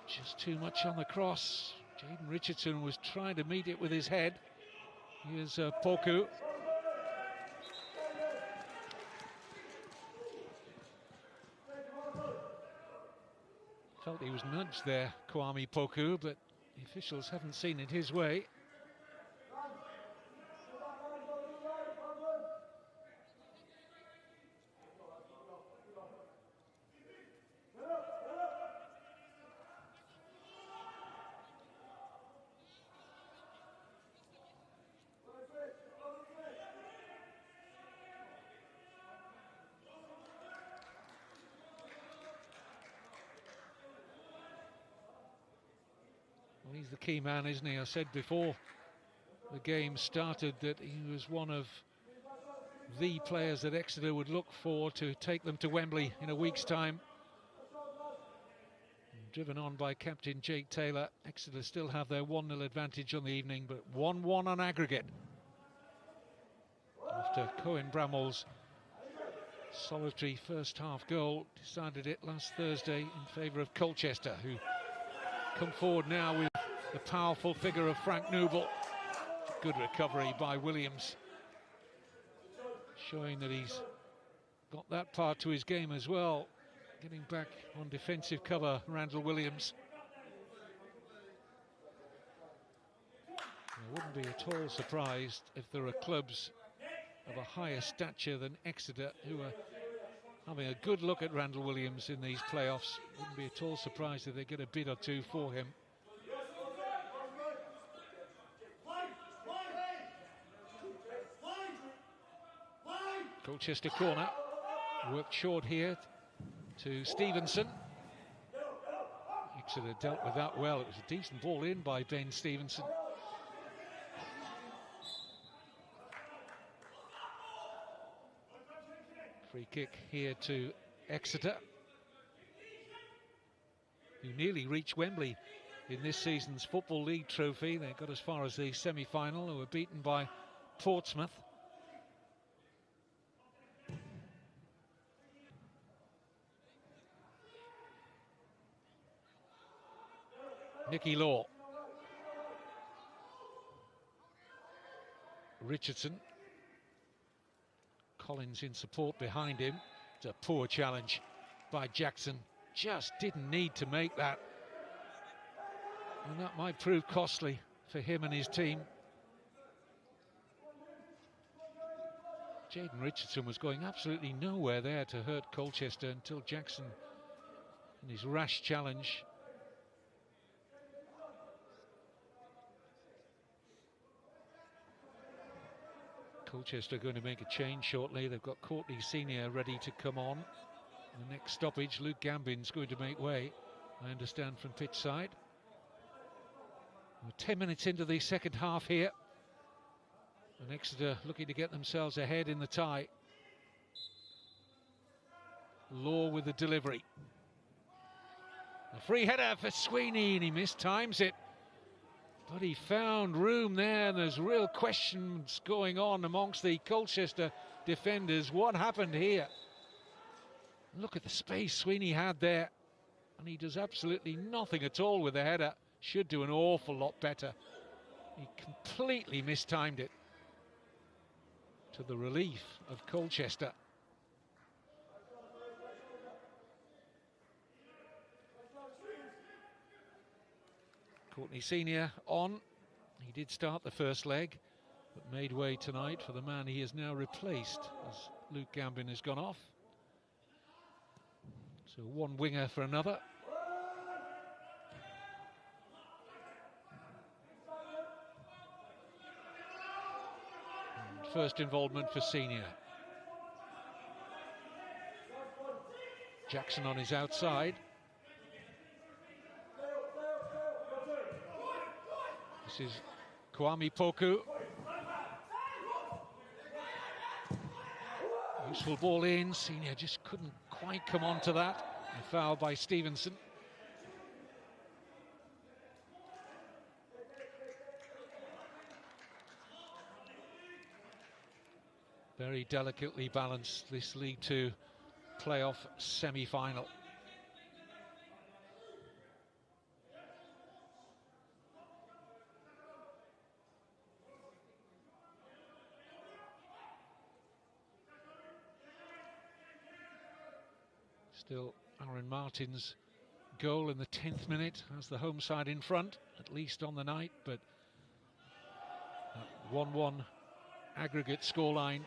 [SPEAKER 2] Just too much on the cross. Jaden Richardson was trying to meet it with his head. Here's Poku. Felt he was nudged there, Kwame Poku, but the officials haven't seen it his way. He's the key man, isn't he? I said before the game started that he was one of the players that Exeter would look for to take them to Wembley in a week's time. Driven on by captain Jake Taylor, Exeter still have their 1-0 advantage on the evening, but 1-1 on aggregate. After Cohen Bramall's solitary first half goal decided it last Thursday in favour of Colchester, who come forward now with the powerful figure of Frank Nouble. Good recovery by Williams, showing that he's got that part to his game as well. Getting back on defensive cover, Randall Williams. I wouldn't be at all surprised if there are clubs of a higher stature than Exeter who are having a good look at Randall Williams in these playoffs. Wouldn't be at all surprised if they get a bid or two for him. Colchester corner, worked short here to Stevenson. Exeter dealt with that well. It was a decent ball in by Ben Stevenson. Free kick here to Exeter, who nearly reached Wembley in this season's Football League trophy. They got as far as the semi-final. They were beaten by Portsmouth. Nicky Law. Richardson. Collins in support behind him. It's a poor challenge by Jackson. Just didn't need to make that. And that might prove costly for him and his team. Jaden Richardson was going absolutely nowhere there to hurt Colchester until Jackson in his rash challenge. Colchester are going to make a change shortly. They've got Courtney Senior ready to come on. The next stoppage, Luke Gambin's going to make way, I understand, from pitch side. We're 10 minutes into the second half here. And Exeter looking to get themselves ahead in the tie. Law with the delivery. A free header for Sweeney, and he mistimes it. But he found room there, and there's real questions going on amongst the Colchester defenders. What happened here? Look at the space Sweeney had there, and he does absolutely nothing at all with the header. Should do an awful lot better. He completely mistimed it, to the relief of Colchester. Courtney Senior on. He did start the first leg, but made way tonight for the man he has now replaced as Luke Gambin has gone off. So one winger for another. And first involvement for Senior. Jackson on his outside. This is Kwame Poku. Useful ball in. Senior just couldn't quite come on to that. A foul by Stevenson. Very delicately balanced, this League Two playoff semi-final. Still Aaron Martin's goal in the 10th minute has the home side in front, at least on the night, but 1-1 aggregate scoreline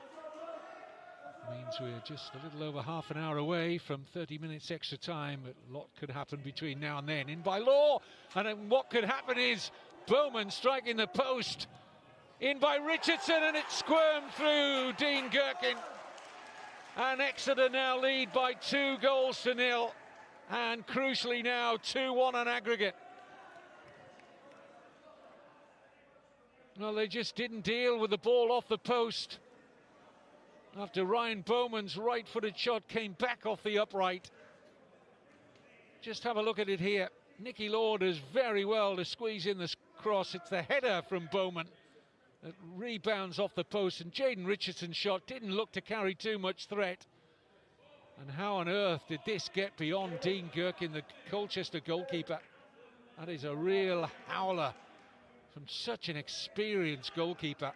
[SPEAKER 2] means we're just a little over half an hour away from 30 minutes extra time. A lot could happen between now and then. In by Law, and then what could happen is Bowman striking the post. In by Richardson, and it squirmed through Dean Gherkin. And Exeter now lead by 2-0, and crucially now 2-1 on aggregate. Well, they just didn't deal with the ball off the post after Ryan Bowman's right-footed shot came back off the upright. Just have a look at it here. Nicky Law does very well to squeeze in the cross. It's the header from Bowman that rebounds off the post, and Jaden Richardson's shot didn't look to carry too much threat. And how on earth did this get beyond Dean Gherkin, the Colchester goalkeeper? That is a real howler from such an experienced goalkeeper.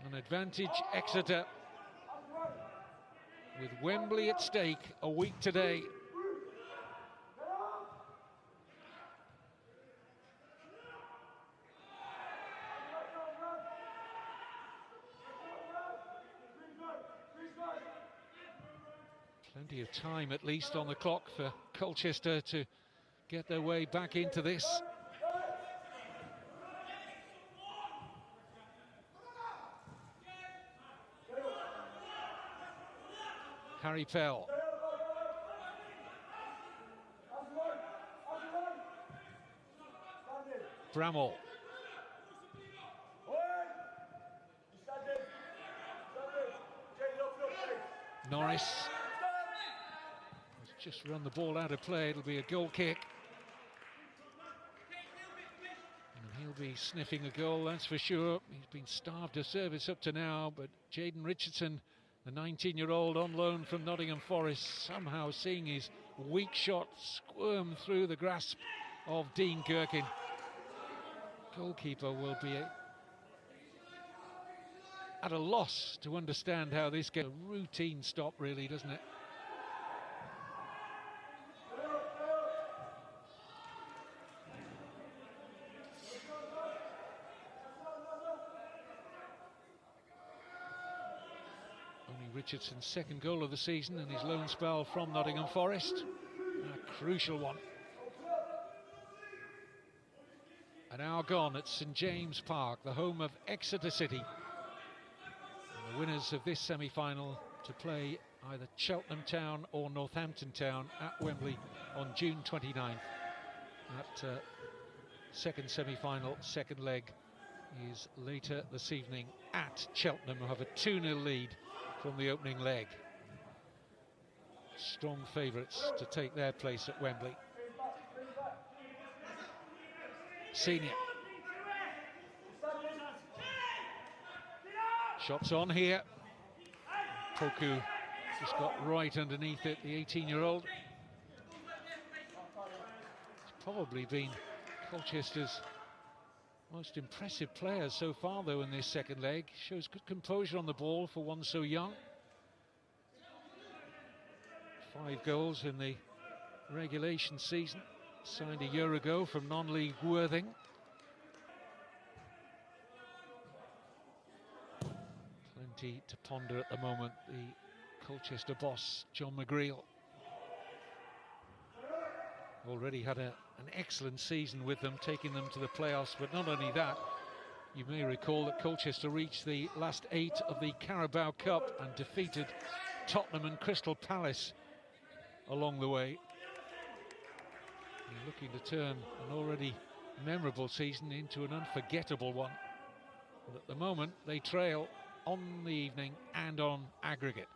[SPEAKER 2] An advantage Exeter, with Wembley at stake a week today. Plenty of time at least on the clock for Colchester to get their way back into this. Harry Pell. Bramall. Norris has just run the ball out of play. It'll be a goal kick. And he'll be sniffing a goal, that's for sure. He's been starved of service up to now, but Jayden Richardson, the 19-year-old on loan from Nottingham Forest, somehow seeing his weak shot squirm through the grasp of Dean Gerkin. Goalkeeper will be at a loss to understand how this gets a routine stop, really, doesn't it? Richardson's second goal of the season and his loan spell from Nottingham Forest. A crucial one. An hour gone at St James Park, the home of Exeter City. And the winners of this semi-final to play either Cheltenham Town or Northampton Town at Wembley on June 29th. That second semi-final, second leg, is later this evening at Cheltenham, who have a 2-0 lead from the opening leg. Strong favourites to take their place at Wembley. Senior. Shots on here. Poku just got right underneath it, the 18-year-old. He's probably been Colchester's most impressive player so far, though, in this second leg. Shows good composure on the ball for one so young. 5 goals in the regulation season. Signed a year ago from non-league Worthing. Plenty to ponder at the moment, the Colchester boss, John McGreal. Already had an excellent season with them, taking them to the playoffs, but not only that, you may recall that Colchester reached the last 8 of the Carabao Cup and defeated Tottenham and Crystal Palace along the way. You're looking to turn an already memorable season into an unforgettable one. But at the moment, they trail on the evening and on aggregate.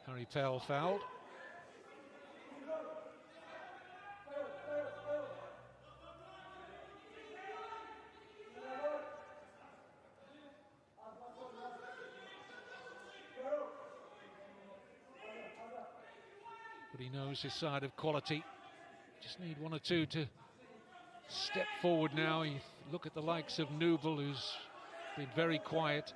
[SPEAKER 2] Harry Pell fouled. But he knows his side of quality. Just need one or two to step forward now. You look at the likes of Nouble, who's been very quiet.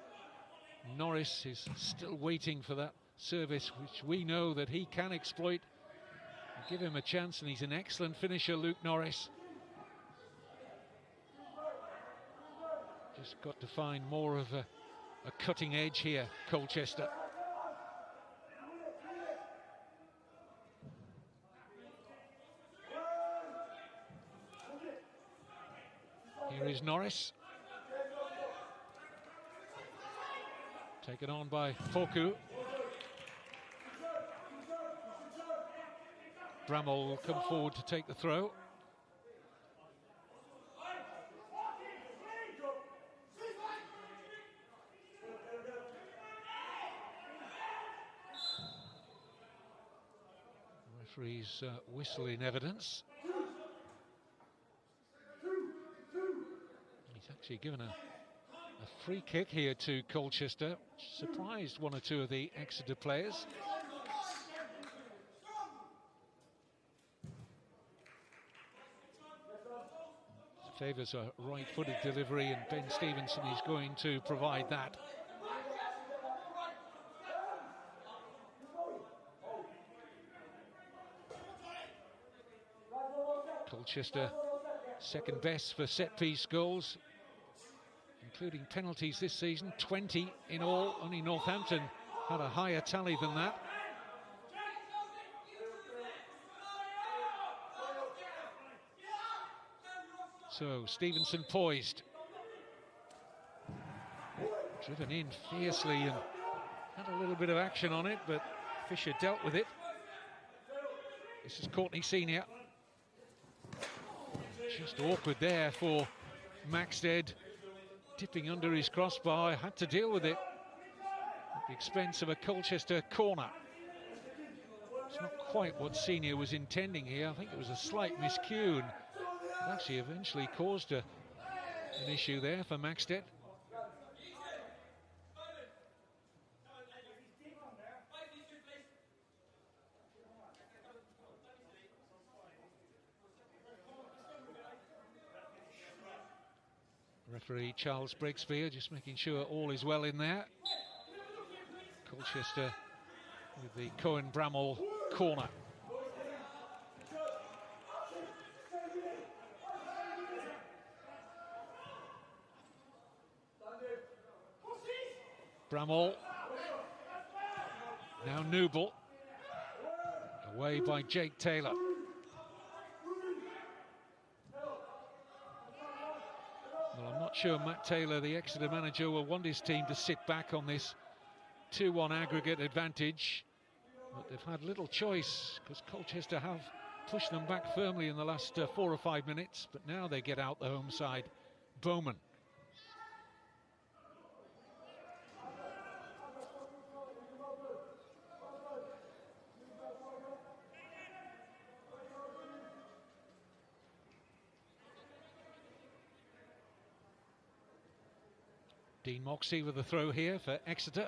[SPEAKER 2] Norris is still waiting for that service, which we know that he can exploit. Give him a chance, and he's an excellent finisher, Luke Norris. Just got to find more of a cutting edge here, Colchester. Here is Norris. Taken on by Poku. Bramall will come forward to take the throw. Referee's whistle in evidence. He's actually given a free kick here to Colchester, which surprised one or two of the Exeter players. Favours a right-footed delivery, and Ben Stevenson is going to provide that. Colchester second best for set-piece goals, including penalties this season, 20 in all. Only Northampton had a higher tally than that. So Stevenson poised, driven in fiercely and had a little bit of action on it, but Fisher dealt with it. This is Courtney Senior. Just awkward there for Maxted. dipping under his crossbar, had to deal with it at the expense of a Colchester corner. It's not quite what Seymour was intending here. I think it was a slight miscue, and it actually eventually caused an issue there for Maxted. Referee Charles Breakspear just making sure all is well in there. Colchester with the Cowan-Bramall corner. Bramall. Now Noble. Away by Jake Taylor. Well, I'm not sure Matt Taylor, the Exeter manager, will want his team to sit back on this 2-1 aggregate advantage. But they've had little choice, because Colchester have pushed them back firmly in the last 4 or 5 minutes. But now they get out the home side. Bowman. Dean Moxey with the throw here for Exeter.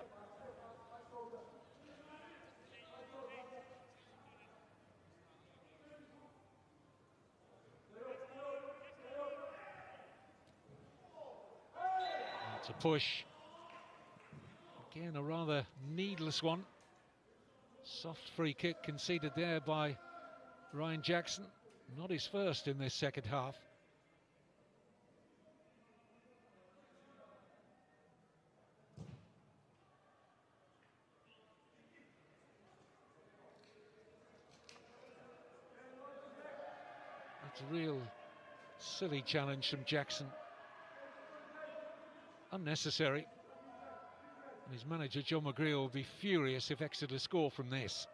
[SPEAKER 2] That's a push. Again, a rather needless one. Soft free kick conceded there by Ryan Jackson. Not his first in this second half. It's a real silly challenge from Jackson. Unnecessary. And his manager, John McGreal, will be furious if Exeter score from this.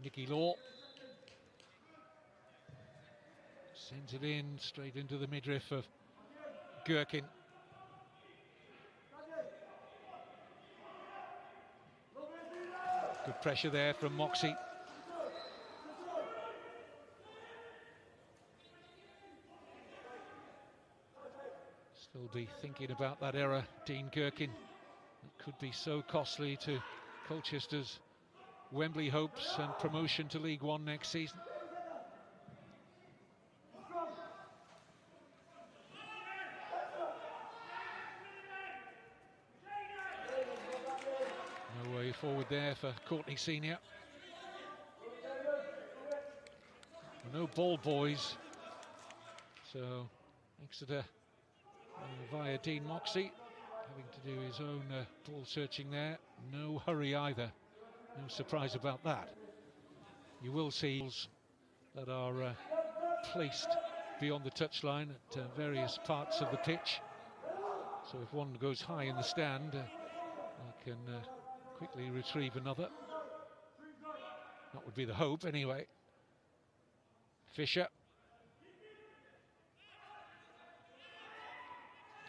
[SPEAKER 2] Nicky Law sends it in straight into the midriff of Gherkin. Good pressure there from Moxey. Still be thinking about that error, Dean Gherkin. It could be so costly to Colchester's Wembley hopes and promotion to League One next season. No way forward there for Courtney Senior. No ball boys, so Exeter via Dean Moxey having to do his own ball searching there. No hurry either. No surprise about that. You will see that are placed beyond the touchline at various parts of the pitch. So if one goes high in the stand, they can quickly retrieve another. That would be the hope anyway. Fisher.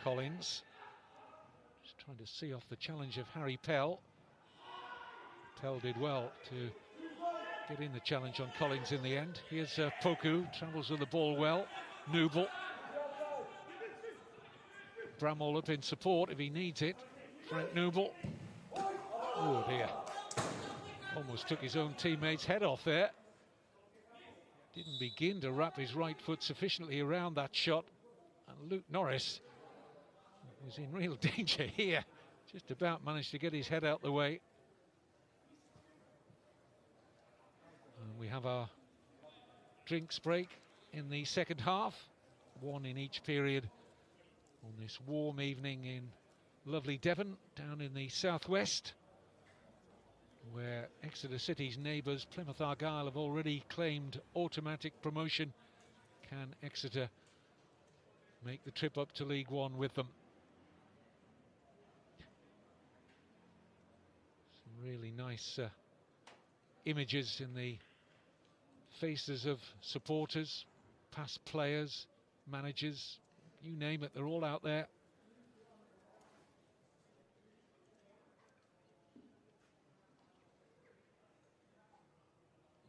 [SPEAKER 2] Collins. Just trying to see off the challenge of Harry Pell. Pell did well to get in the challenge on Collins in the end. Here's Poku, travels with the ball well. Noble. Bramall up in support if he needs it. Frank Noble. Oh dear. Almost took his own teammate's head off there. Didn't begin to wrap his right foot sufficiently around that shot. And Luke Norris was in real danger here. Just about managed to get his head out the way. And we have our drinks break in the second half. One in each period on this warm evening in lovely Devon, down in the southwest, where Exeter City's neighbours, Plymouth Argyle, have already claimed automatic promotion. Can Exeter make the trip up to League One with them? Some really nice images in the faces of supporters, past players, managers, you name it, they're all out there.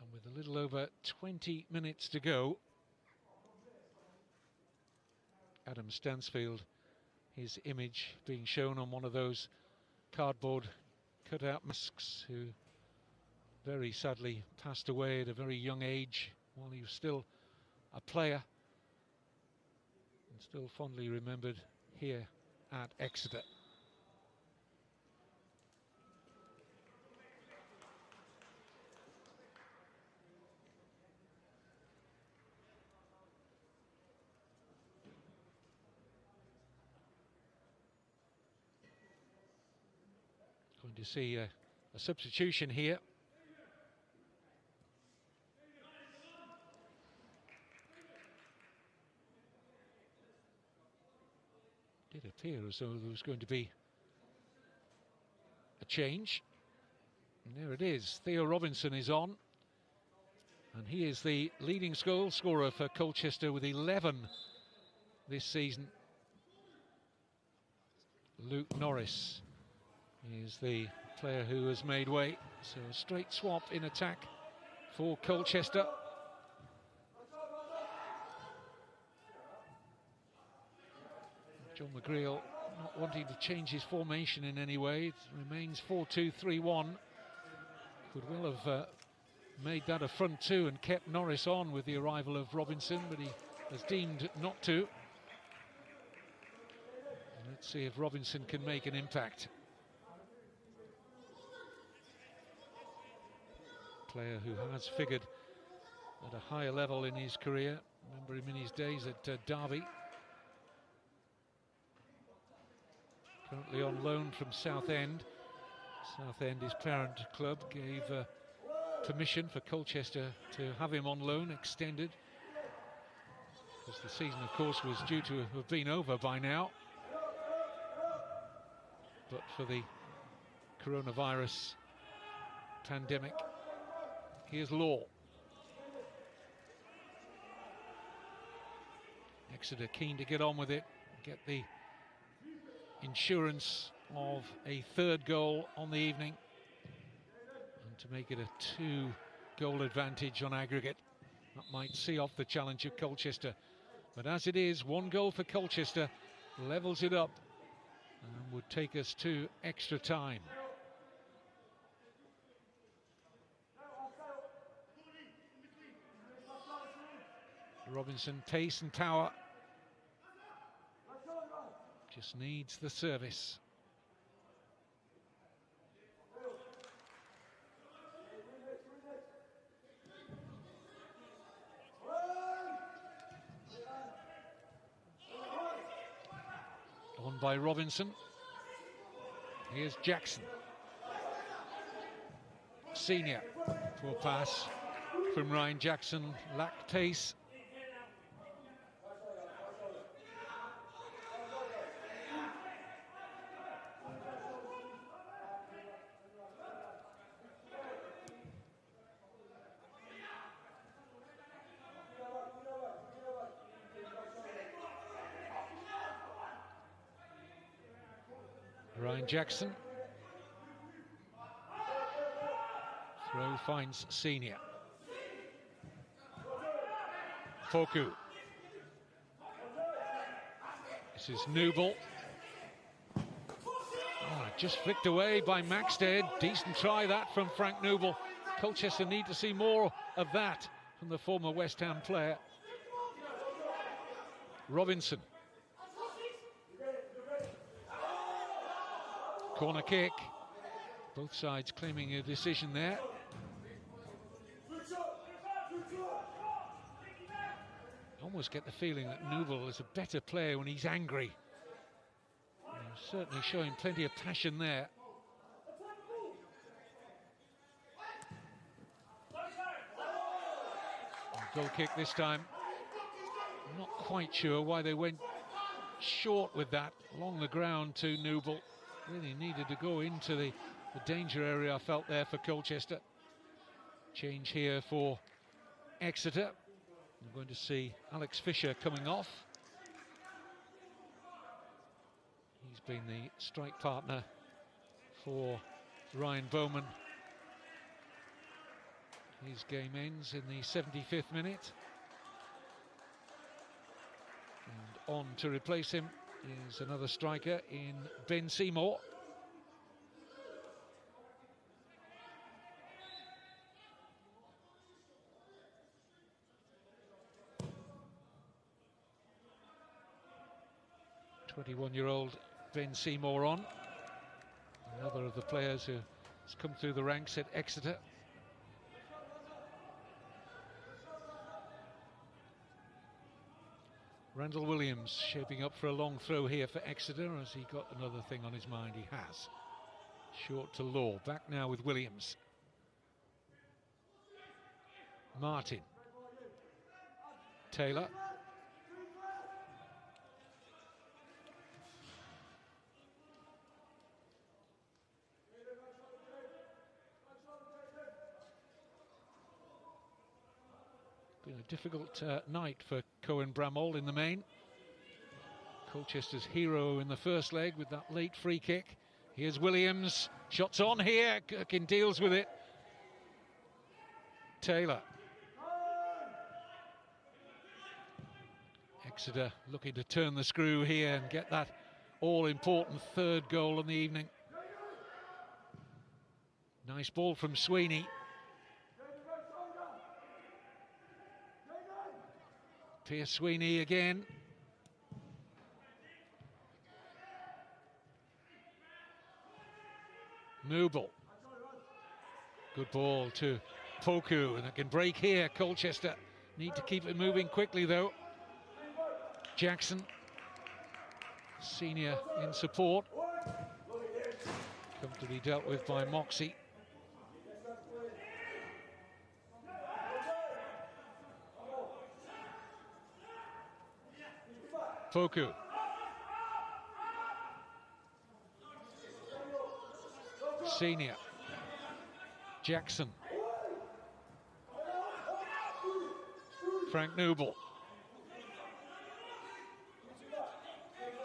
[SPEAKER 2] And with a little over 20 minutes to go, Adam Stansfield, his image being shown on one of those cardboard cutout masks, who very sadly passed away at a very young age while he was still a player, and still fondly remembered here at Exeter. Going to see a substitution here. Did appear as though there was going to be a change. And there it is. Theo Robinson is on. And he is the leading goal scorer for Colchester with 11 this season. Luke Norris is the player who has made way. So a straight swap in attack for Colchester. John McGreal not wanting to change his formation in any way. It remains 4-2-3-1. Could well have made that a front two and kept Norris on with the arrival of Robinson, but he has deemed not to. And let's see if Robinson can make an impact. Player who has figured at a higher level in his career. Remember him in his days at Derby. Currently on loan from Southend. Southend, his parent club, gave permission for Colchester to have him on loan extended, because the season, of course, was due to have been over by now. But for the coronavirus pandemic, here's Law. Exeter keen to get on with it, get the insurance of a third goal on the evening, and to make it a 2-goal advantage on aggregate. That might see off the challenge of Colchester, but as it is, 1 goal for Colchester levels it up and would take us to extra time. Robinson, pace and power, just needs the service. On by Robinson. Here's Jackson. Senior. Poor pass from Ryan Jackson. Lacked pace. Ryan Jackson. Throw finds Senior. Foku. This is Newble. Oh, just flicked away by Maxted. Decent try that from Frank Newble. Colchester need to see more of that from the former West Ham player. Robinson. Corner kick. Both sides claiming a decision there. Almost get the feeling that Newble is a better player when he's angry. He's certainly showing plenty of passion there. Goal kick this time. I'm not quite sure why they went short with that along the ground to Newble. Really needed to go into the danger area, I felt, there for Colchester. Change here for Exeter. We're going to see Alex Fisher coming off. He's been the strike partner for Ryan Bowman. His game ends in the 75th minute. And on to replace him is another striker in Ben Seymour. "21-year-old Ben Seymour on. Another of the players who has come through the ranks at Exeter. Randall Williams shaping up for a long throw here for Exeter. Has he got another thing on his mind? He has. Short to Law. Back now with Williams. Martin. Taylor. Been a difficult night for Cowan-Hall in the main. Colchester's hero in the first leg with that late free kick. Here's Williams. Shots on here. Gherkin deals with it. Taylor. Exeter looking to turn the screw here and get that all-important third goal in the evening. Nice ball from Sweeney. Pierce Sweeney again. Noble. Good ball to Poku, and it can break here. Colchester need to keep it moving quickly though. Jackson, senior in support. Come to be dealt with by Moxie. Poku. Senior. Jackson. Frank Noble.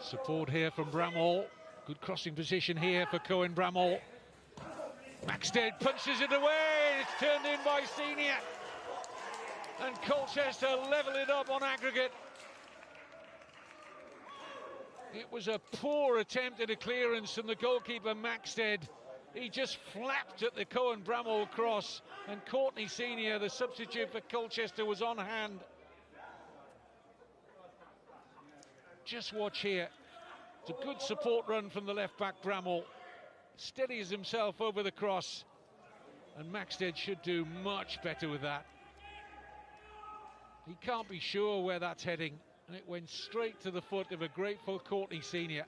[SPEAKER 2] Support here from Bramall. Good crossing position here for Cowan-Hall. Maxted punches it away. It's turned in by Senior. And Colchester level it up on aggregate. It was a poor attempt at a clearance from the goalkeeper Maxted. He just flapped at the Cowan-Hall cross, and Courtney Senior, the substitute for Colchester, was on hand. Just watch here. It's a good support run from the left-back Bramall. Steadies himself over the cross, and Maxted should do much better with that. He can't be sure where that's heading, and it went straight to the foot of a grateful Courtney Senior.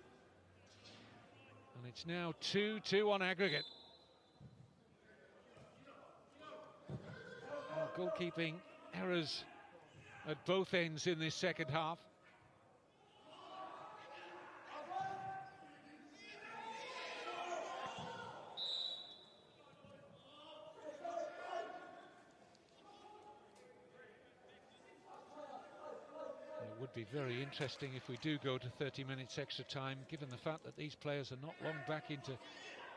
[SPEAKER 2] And it's now 2-2 on aggregate. Goalkeeping errors at both ends in this second half. It would be very interesting if we do go to 30 minutes extra time, given the fact that these players are not long back into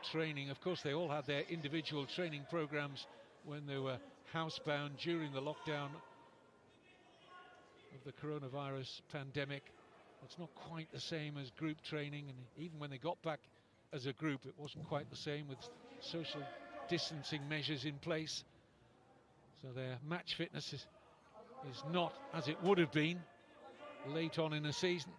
[SPEAKER 2] training. Of course, they all had their individual training programs when they were housebound during the lockdown of the coronavirus pandemic. It's not quite the same as group training, and even when they got back as a group, it wasn't quite the same with social distancing measures in place. So their match fitness is not as it would have been late on in the season.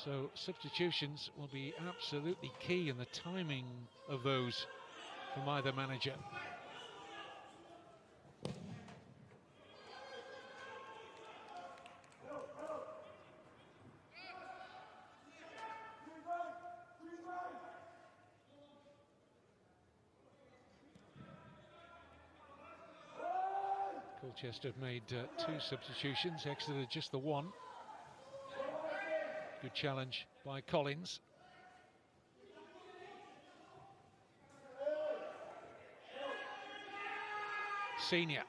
[SPEAKER 2] So substitutions will be absolutely key, in the timing of those from either manager. Colchester have made 2 substitutions, Exeter just the one. Good challenge by Collins. Senior.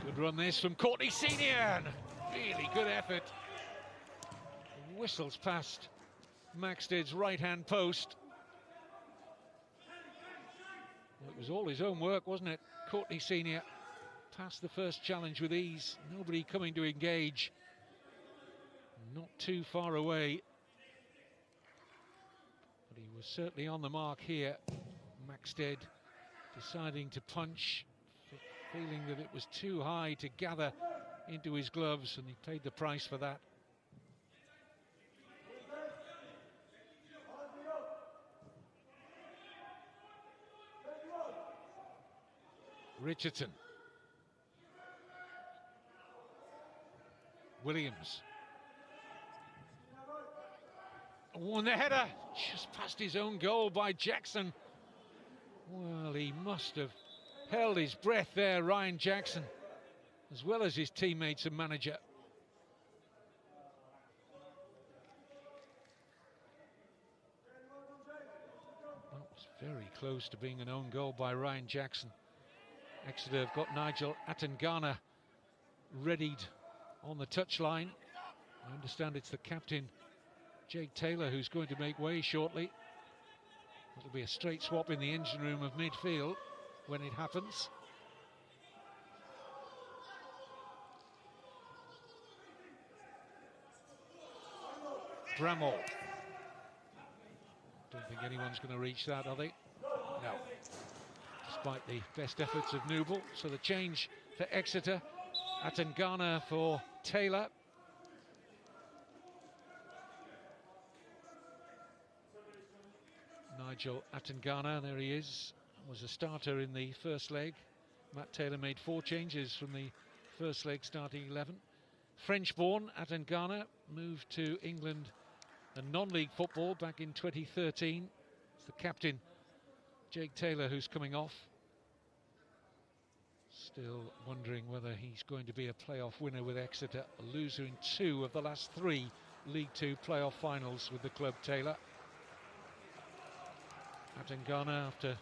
[SPEAKER 2] Good run this from Courtney Senior. Really good effort. Whistles past Maxted's right-hand post. Well, it was all his own work, wasn't it? Courtney Senior passed the first challenge with ease. Nobody coming to engage. Not too far away. But he was certainly on the mark here. Maxted deciding to punch, feeling that it was too high to gather into his gloves, and he paid the price for that. Richardson. Williams. Oh, and the header just past his own goal by Jackson. Well, he must have held his breath there, Ryan Jackson, as well as his teammates and manager. That was very close to being an own goal by Ryan Jackson. Exeter have got Nigel Atangana readied on the touchline. I understand it's the captain, Jake Taylor, who's going to make way shortly. It'll be a straight swap in the engine room of midfield when it happens. Bramall. Don't think anyone's going to reach that, are they? No. Despite the best efforts of Nouble. So the change for Exeter. Atangana for Taylor. Nigel Atangana, there he is, was a starter in the first leg. Matt Taylor made 4 changes from the first leg starting 11. French-born Atangana moved to England and non-league football back in 2013. It's the captain, Jake Taylor, who's coming off. Still wondering whether he's going to be a playoff winner with Exeter, a loser in 2 of the last 3 League 2 playoff finals with the club, Taylor. Atangana, after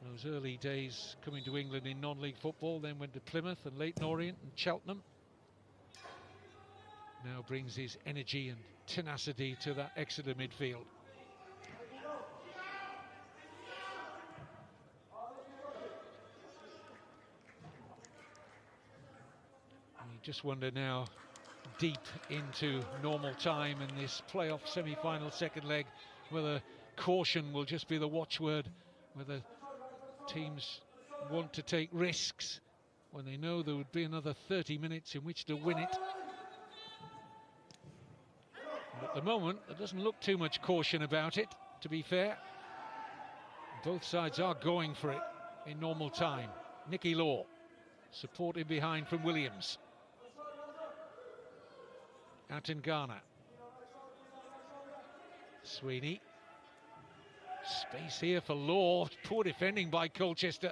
[SPEAKER 2] those early days coming to England in non-league football, then went to Plymouth and Leyton Orient and Cheltenham. Now brings his energy and tenacity to that Exeter midfield. You just wonder now, deep into normal time in this playoff semi-final second leg, whether caution will just be the watchword, whether teams want to take risks when they know there would be another 30 minutes in which to win it. And at the moment, there doesn't look too much caution about it, to be fair. Both sides are going for it in normal time. Nicky Law, supported behind from Williams. Atangana. Sweeney. Space here for Law. Poor defending by Colchester.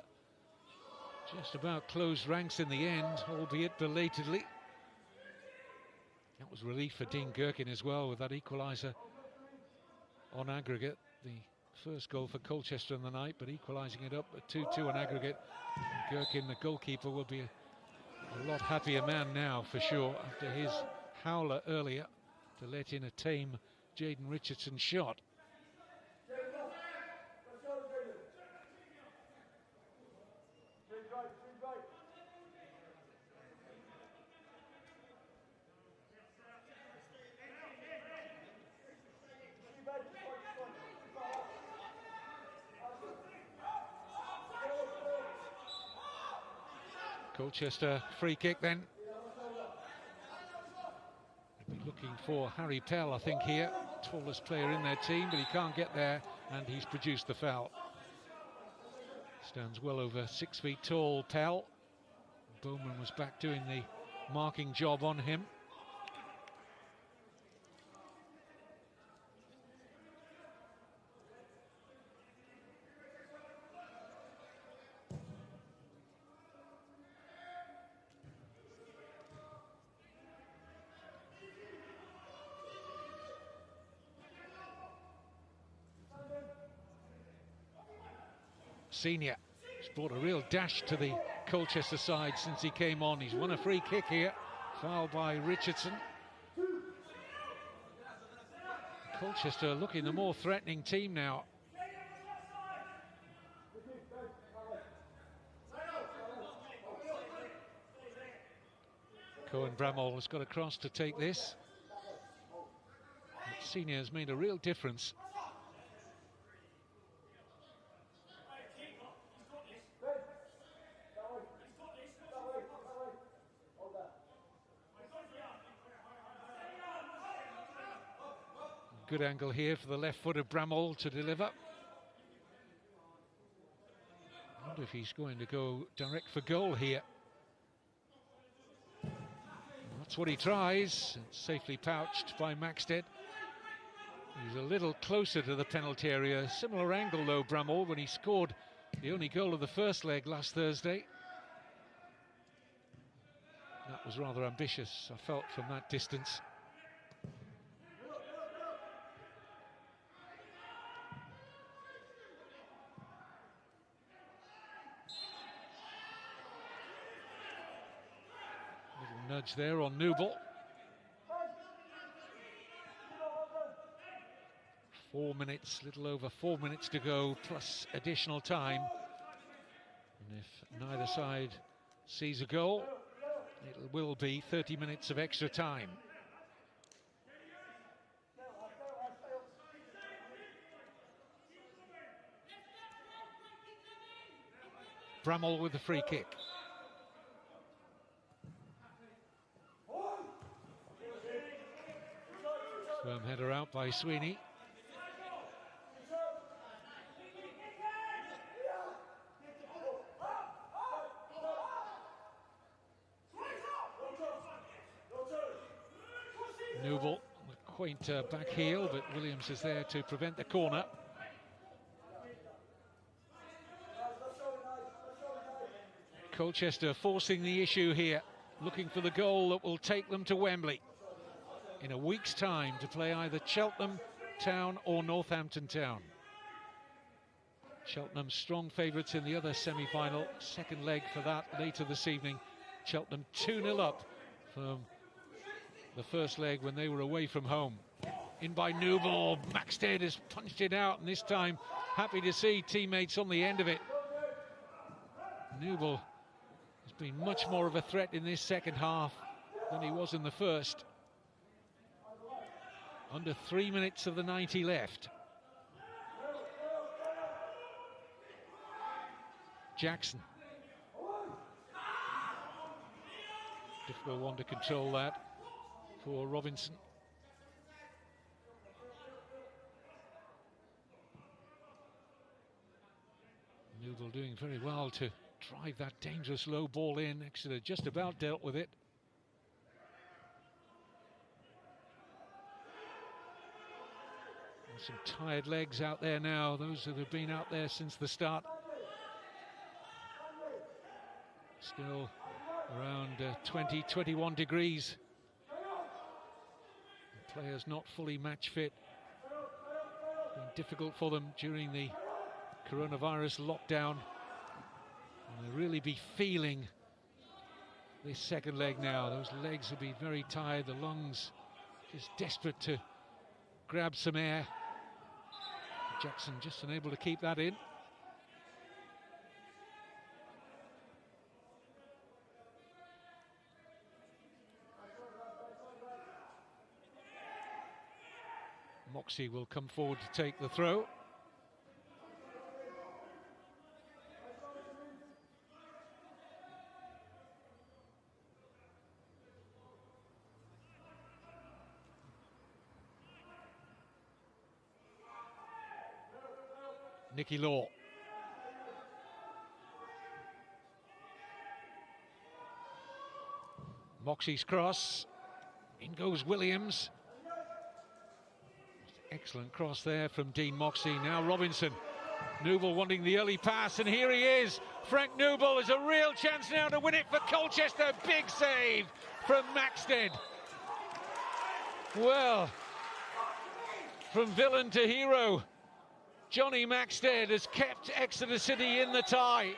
[SPEAKER 2] Just about closed ranks in the end, albeit belatedly. That was relief for Dean Gherkin as well, with that equaliser on aggregate. The first goal for Colchester in the night, but equalising it up at 2-2 on aggregate. And Gherkin, the goalkeeper, will be a lot happier man now for sure, after his howler earlier to let in a tame Jaden Richardson shot. Colchester free kick then. They'll be looking for Harry Pell, I think, here. Tallest player in their team, but he can't get there, and he's produced the foul. Stands well over 6 feet tall, Pell. Bowman was back doing the marking job on him. Senior brought a real dash to the Colchester side since he came on. He's won a free kick here, foul by Richardson. Colchester looking the more threatening team now. Cowan-Bramall has got across to take this. Senior has made a real difference. Good angle here for the left foot of Bramall to deliver. I wonder if he's going to go direct for goal here. That's what he tries. It's safely pouched by Maxted. He's a little closer to the penalty area. Similar angle though, Bramall, when he scored the only goal of the first leg last Thursday. That was rather ambitious, I felt, from that distance. Little nudge there on Newble. 4 minutes, little over 4 minutes to go, plus additional time. And if neither side sees a goal, it will be 30 minutes of extra time. Bramall with the free kick. Firm header out by Sweeney. Newble, a quaint back heel, but Williams is there to prevent the corner. Colchester forcing the issue here, looking for the goal that will take them to Wembley in a week's time to play either Cheltenham Town or Northampton Town. Cheltenham strong favourites in the other semi-final, second leg for that later this evening. Cheltenham 2-0 up from the first leg when they were away from home. In by Newble, Maxted has punched it out, and this time happy to see teammates on the end of it. Newble has been much more of a threat in this second half than he was in the first. Under 3 minutes of the 90 left. Jackson. Difficult one to control that for Robinson. Newble doing very well to drive that dangerous low ball in. Exeter just about dealt with it. And some tired legs out there now, those that have been out there since the start. Still around 20, 21 degrees. The players not fully match fit. Been difficult for them during the coronavirus lockdown. And they'll really be feeling this second leg now. Those legs will be very tired, the lungs just desperate to grab some air. Jackson just unable to keep that in. Moxey will come forward to take the throw. Nicky Law. Moxey's cross. In goes Williams. Excellent cross there from Dean Moxey. Now Robinson. Newble wanting the early pass, and here he is. Frank Newble has a real chance now to win it for Colchester. Big save from Maxted. Well, from villain to hero, Johnny Maxted has kept Exeter City in the tie.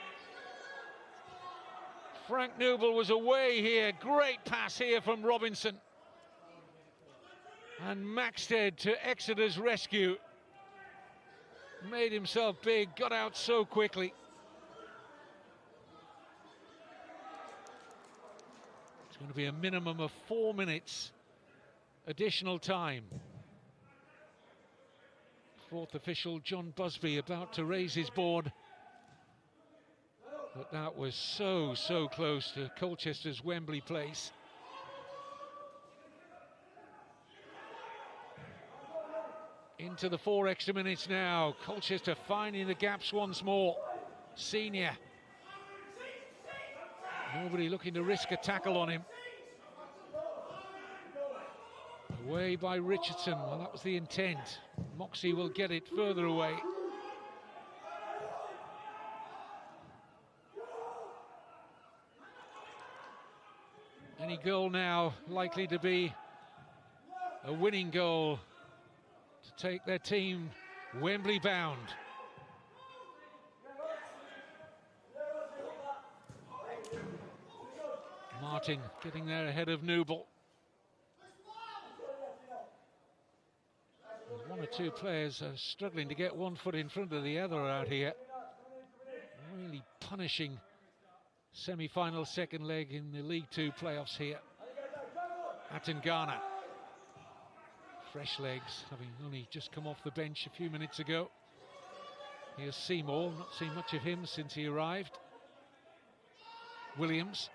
[SPEAKER 2] Frank Noble was away here. Great pass here from Robinson. And Maxted to Exeter's rescue. Made himself big, got out so quickly. It's going to be a minimum of 4 minutes additional time. Fourth official John Busby about to raise his board. But that was so close to Colchester's Wembley place. Into the 4 extra minutes now. Colchester finding the gaps once more. Seymour. Nobody looking to risk a tackle on him. Away by Richardson. Well, that was the intent. Moxie will get it further away. Any goal now likely to be a winning goal to take their team Wembley bound. Martin getting there ahead of Noble. One or two players are struggling to get one foot in front of the other out here. Really punishing semi-final second leg in the League Two playoffs here. Atangana. Fresh legs, having only just come off the bench a few minutes ago. Here's Seymour, not seen much of him since he arrived. Williams.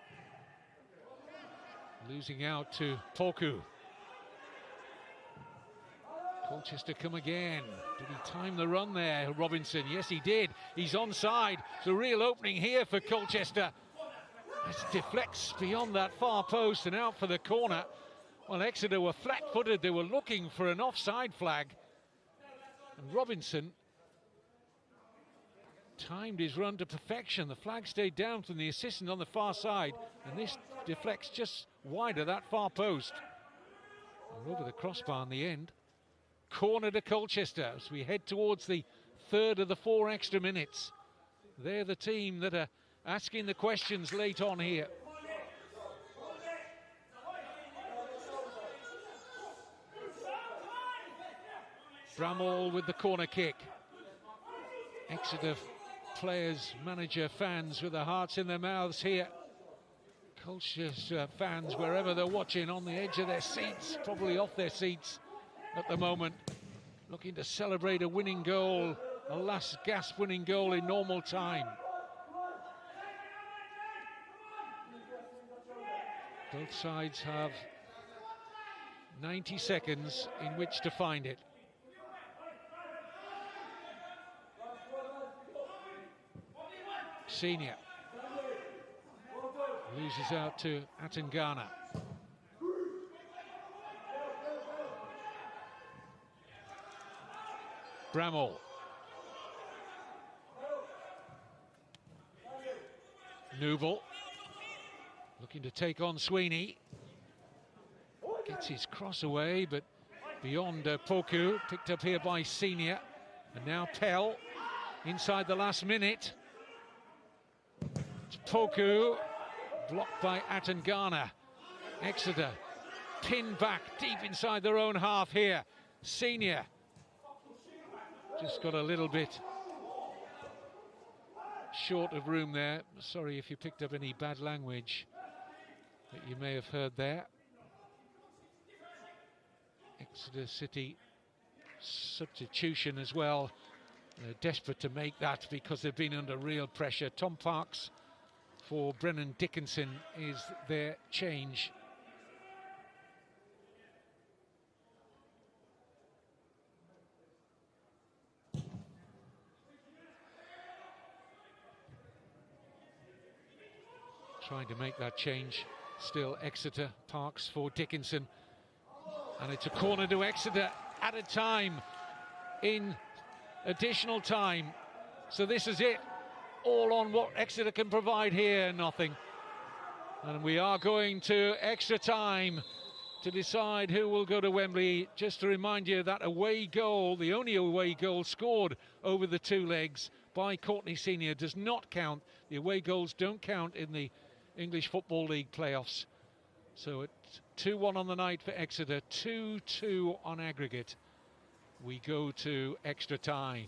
[SPEAKER 2] Losing out to Poku. Colchester come again. Did he time the run there, Robinson? Yes, he did. He's onside. It's a real opening here for Colchester. This deflects beyond that far post and out for the corner. Well, Exeter were flat-footed. They were looking for an offside flag. And Robinson timed his run to perfection. The flag stayed down from the assistant on the far side. And this deflects just wide of that far post. And over the crossbar in the end. Corner to Colchester as we head towards the third of the 4 extra minutes. They're the team that are asking the questions late on here. Bramall with the corner kick. Exeter players, manager, fans with their hearts in their mouths here. Colchester fans, wherever they're watching, on the edge of their seats, probably off their seats at the moment, looking to celebrate a winning goal, a last gasp winning goal in normal time. Both sides have 90 seconds in which to find it. Seymour loses out to Atangana. Bramall. Noble looking to take on Sweeney. Gets his cross away, but beyond Poku, picked up here by Seymour. And now Pell inside the last minute. It's Poku, blocked by Atangana. Exeter pinned back deep inside their own half here. Seymour just got a little bit short of room there. Sorry if you picked up any bad language that you may have heard there. Exeter City substitution as well. They're desperate to make that because they've been under real pressure. Tom Parks for Brennan Dickenson is their change. Trying to make that change. Still Exeter, Parks for Dickenson. And it's a corner to Exeter at a time in additional time. So this is it. All on what Exeter can provide here, nothing. And we are going to extra time to decide who will go to Wembley. Just to remind you that away goal, the only away goal scored over the 2 legs by Courtney Senior, does not count. The away goals don't count in the English Football League playoffs. So it's 2-1 on the night for Exeter, 2-2 on aggregate. We go to extra time.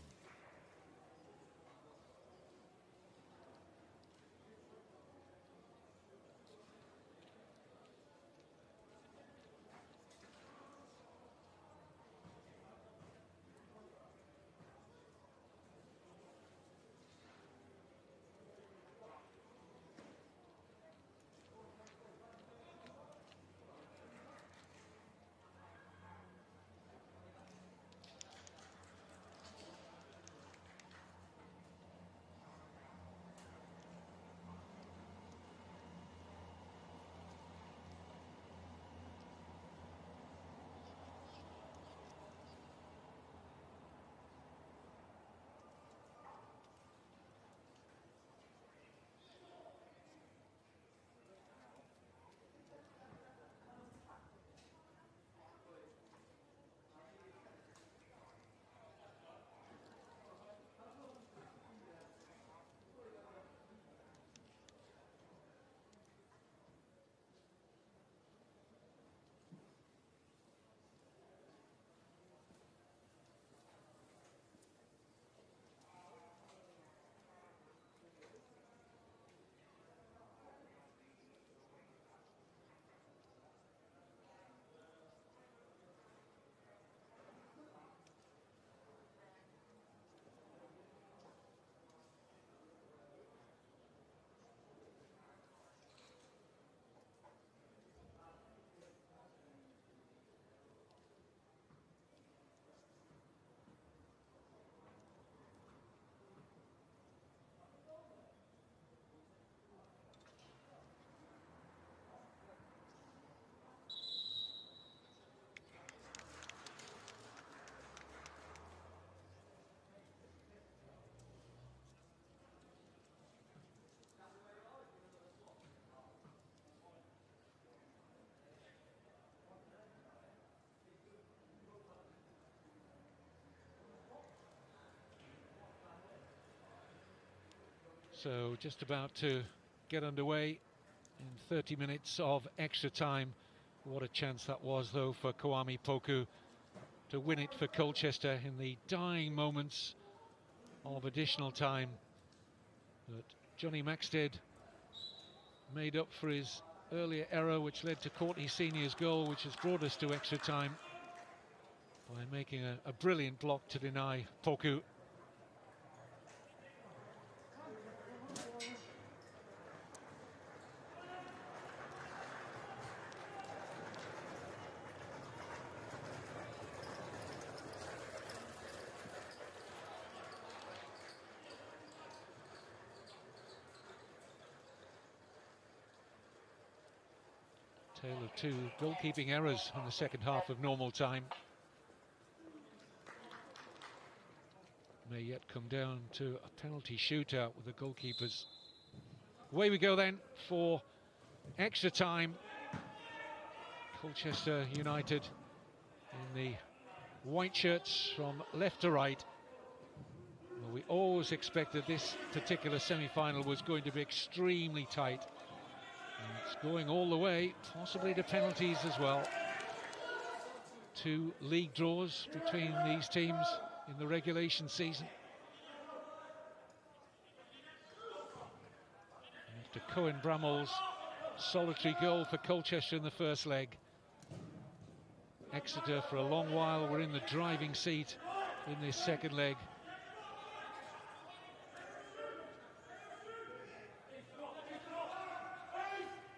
[SPEAKER 2] So just about to get underway in 30 minutes of extra time. What a chance that was, though, for Kwame Poku to win it for Colchester in the dying moments of additional time. But Johnny Maxted made up for his earlier error, which led to Courtney Senior's goal, which has brought us to extra time by making a brilliant block to deny Poku. Tale of two goalkeeping errors in the second half of normal time. May yet come down to a penalty shootout with the goalkeepers. Away we go then for extra time. Colchester United in the white shirts from left to right. Well, we always expected this particular semi-final was going to be extremely tight. It's going all the way, possibly to penalties as well. Two league draws between these teams in the regulation season. After Cohen Bramall's solitary goal for Colchester in the first leg, Exeter for a long while were in the driving seat in this second leg.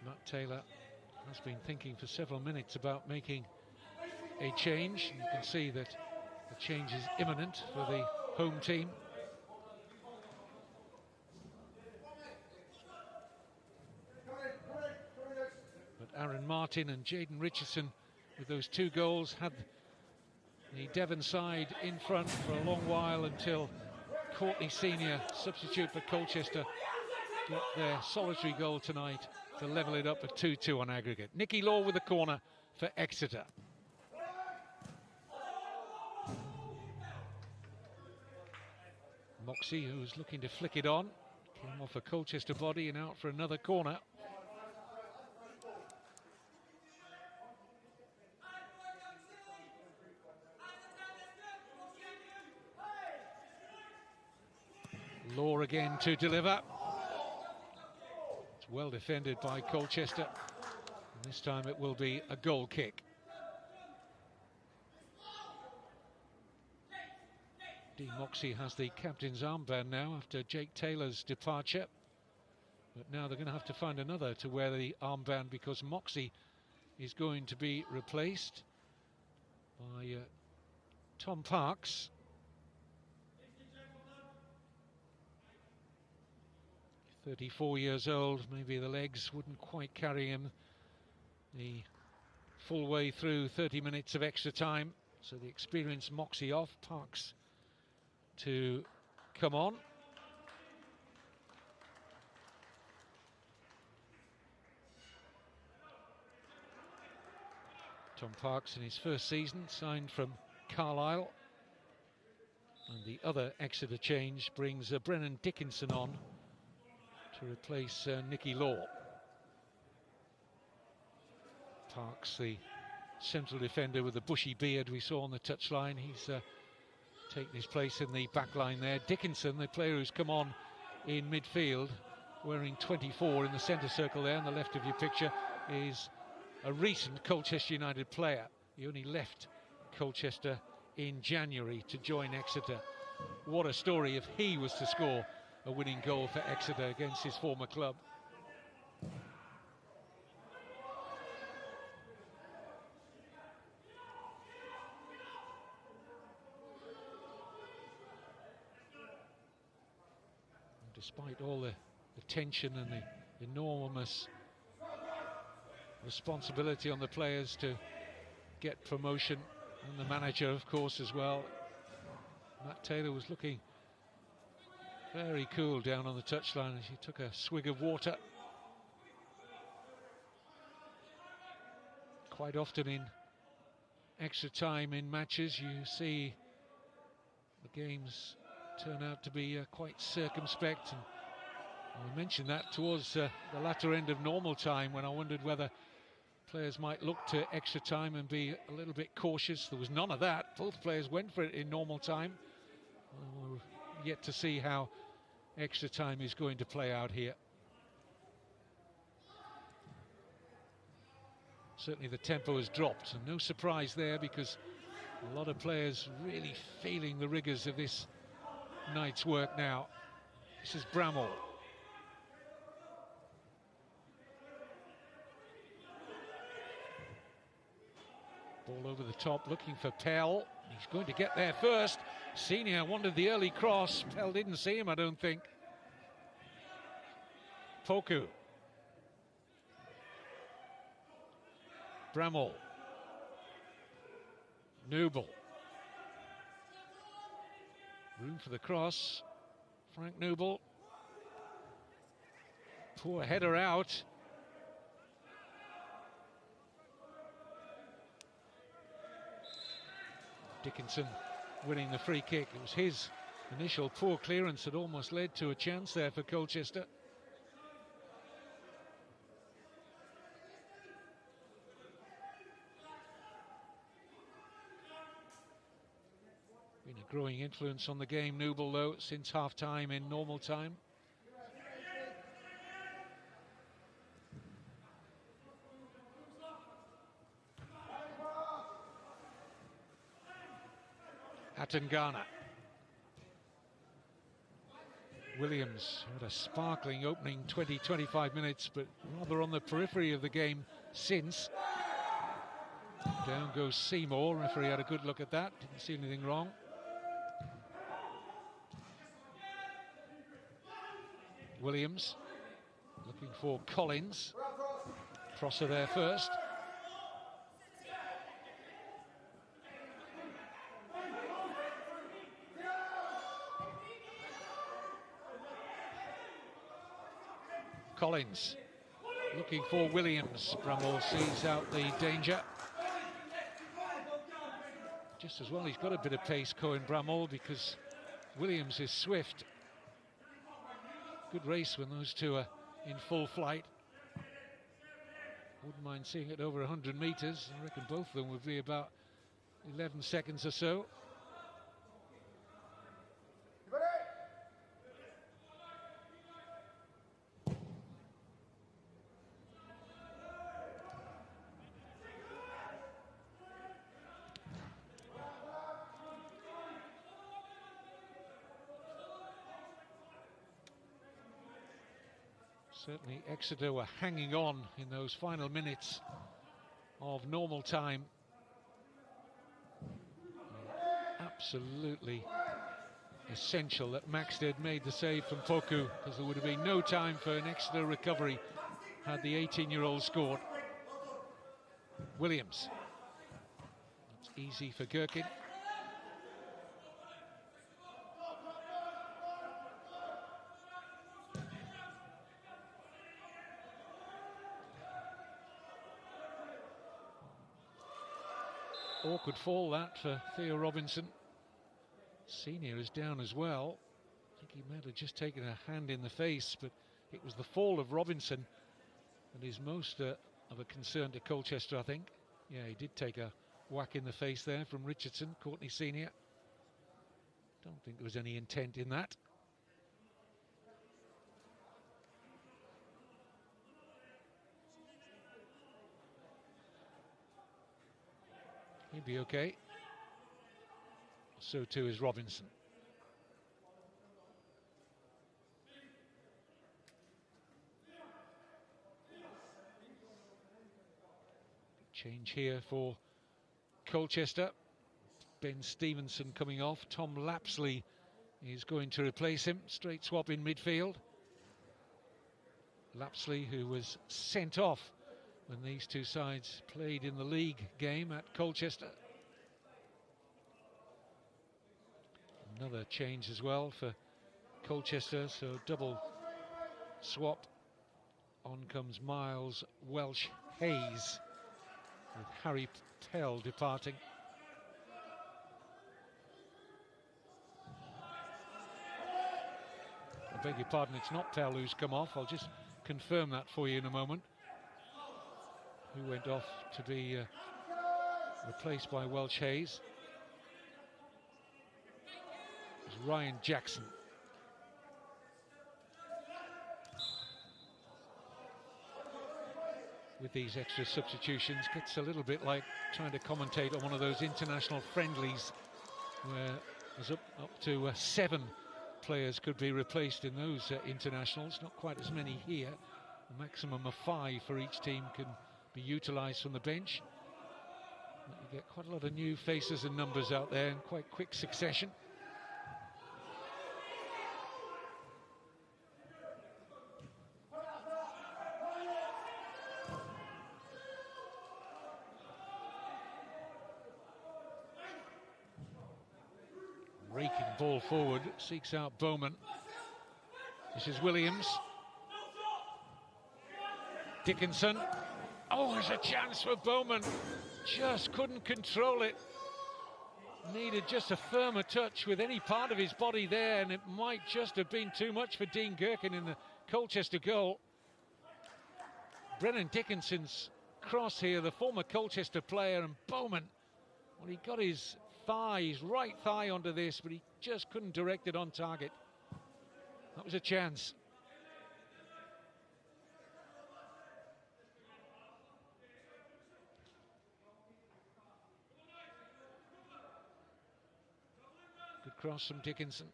[SPEAKER 2] Matt Taylor has been thinking for several minutes about making a change. You can see that the change is imminent for the home team. But Aaron Martin and Jaden Richardson, with those two goals, had the Devon side in front for a long while until Courtney Senior, substitute for Colchester, got their solitary goal tonight to level it up at 2-2 on aggregate. Nicky Law with the corner for Exeter. Moxie, who's looking to flick it on, came off a Colchester body and out for another corner. Law again to deliver. It's well defended by Colchester. And this time it will be a goal kick. Dean Moxey has the captain's armband now after Jake Taylor's departure. But now they're going to have to find another to wear the armband, because Moxey is going to be replaced by Tom Parks. 34 years old, maybe the legs wouldn't quite carry him the full way through 30 minutes of extra time. So the experienced Moxey off, Parks to come on. Tom Parks in his first season signed from Carlisle. And the other Exeter change brings Brennan Dickenson on to replace Nicky Law. Parks, the central defender with the bushy beard we saw on the touchline, he's taken his place in the back line there. Dickenson, the player who's come on in midfield, wearing 24 in the centre circle there on the left of your picture, is a recent Colchester United player. He only left Colchester in January to join Exeter. What a story if he was to score a winning goal for Exeter against his former club. And despite all the tension and the enormous responsibility on the players to get promotion, and the manager of course as well, Matt Taylor was looking very cool down on the touchline as he took a swig of water. Quite often in extra time in matches you see the games turn out to be quite circumspect, and I mentioned that towards the latter end of normal time, when I wondered whether players might look to extra time and be a little bit cautious. There was none of that. Both players went for it in normal time. We're yet to see how extra time is going to play out here. Certainly the tempo has dropped, and no surprise there, because a lot of players really feeling the rigours of this night's work now. This is Bramall. Ball over the top, looking for Pell. He's going to get there first. Senior wanted the early cross. Pell didn't see him, I don't think. Poku. Bramall. Noble. Room for the cross. Frank Noble. Poor header out. Dickenson winning the free kick. It was his initial poor clearance that almost led to a chance there for Colchester. Been a growing influence on the game, Noble, though, since half-time in normal time. Atangana. Williams had a sparkling opening 20-25 minutes, but rather on the periphery of the game since. Down goes Seymour. Referee had a good look at that, didn't see anything wrong. Williams looking for Collins. Crosser there first. Collins looking for Williams. Bramall sees out the danger. Just as well he's got a bit of pace, Cowan-Bramall, because Williams is swift. Good race when those two are in full flight. Wouldn't mind seeing it over 100 metres. I reckon both of them would be about 11 seconds or so. Certainly Exeter were hanging on in those final minutes of normal time. Absolutely essential that Maxted made the save from Poku, because there would have been no time for an Exeter recovery had the 18-year-old scored. Williams. It's easy for Gherkin. Awkward fall that for Theo Robinson. Senior is down as well. I think he might have just taken a hand in the face, but it was the fall of Robinson that is most of a concern to Colchester, I think. Yeah, he did take a whack in the face there from Richardson, Courtney Senior. Don't think there was any intent in that. He'd be okay. So too is Robinson. Change here for Colchester. Ben Stevenson coming off. Tom Lapslie is going to replace him. Straight swap in midfield. Lapslie, who was sent off when these two sides played in the league game at Colchester. Another change as well for Colchester, so double swap. On comes Miles Welch-Hayes, with Harry Patel departing. I beg your pardon, it's not Pell who's come off. I'll just confirm that for you in a moment. Who went off to be replaced by Welch-Hayes. It was Ryan Jackson. With these extra substitutions, gets a little bit like trying to commentate on one of those international friendlies where there's up to 7 players could be replaced in those internationals. Not quite as many here. A maximum of 5 for each team can be utilised from the bench. But you get quite a lot of new faces and numbers out there in quite quick succession. Raking ball forward, seeks out Bowman. This is Williams. Dickenson. Oh, there's a chance for Bowman. Just couldn't control it. Needed just a firmer touch with any part of his body there, and it might just have been too much for Dean Gherkin in the Colchester goal. Brennan Dickinson's cross here, the former Colchester player, and Bowman, well, he got his right thigh onto this, but he just couldn't direct it on target. That was a chance. Good cross from Dickenson.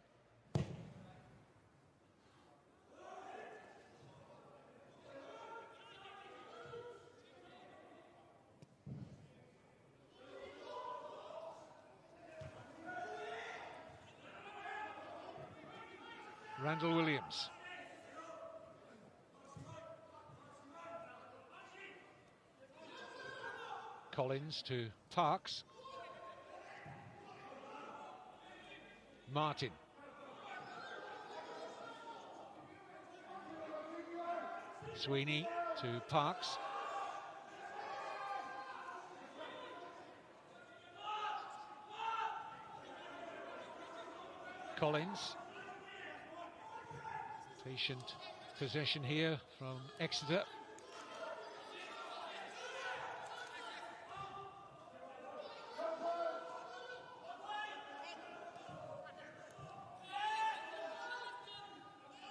[SPEAKER 2] Randall Williams. Collins to Parks. Martin. Sweeney to Parks. Collins. Patient possession here from Exeter.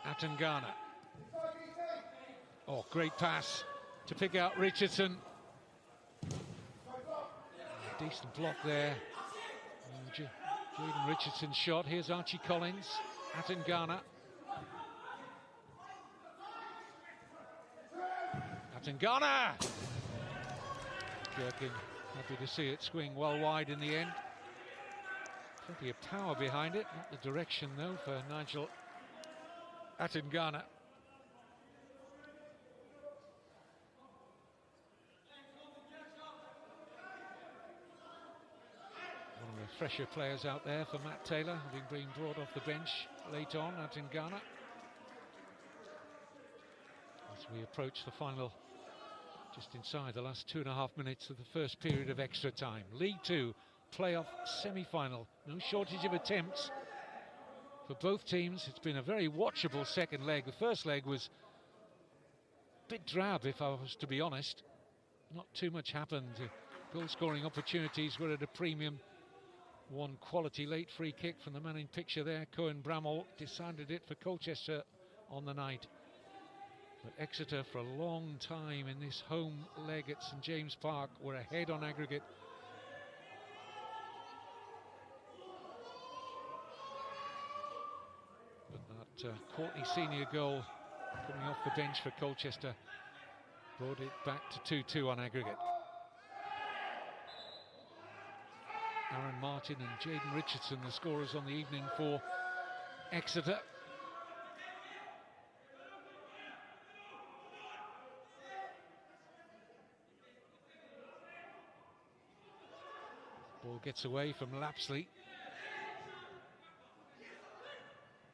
[SPEAKER 2] Atangana. Oh, great pass to pick out Richardson. Decent block there. Jaden Richardson's shot. Here's Archie Collins. Atangana. Atangana! Gherkin happy to see it swing well wide in the end. Plenty of power behind it, not the direction though for Nigel Atangana. One of the fresher players out there for Matt Taylor, having been brought off the bench late on, Atangana. As we approach the final, just inside the last 2.5 minutes of the first period of extra time. League Two playoff semi-final. No shortage of attempts for both teams. It's been a very watchable second leg. The first leg was a bit drab, if I was to be honest. Not too much happened. Goal-scoring opportunities were at a premium. One quality late free kick from the man in picture there, Cowan-Hall, decided it for Colchester on the night. But Exeter, for a long time in this home leg at St James Park, were ahead on aggregate. But that Courtney Senior goal coming off the bench for Colchester brought it back to 2-2 on aggregate. Aaron Martin and Jaden Richardson, the scorers on the evening for Exeter. Ball gets away from Lapslie.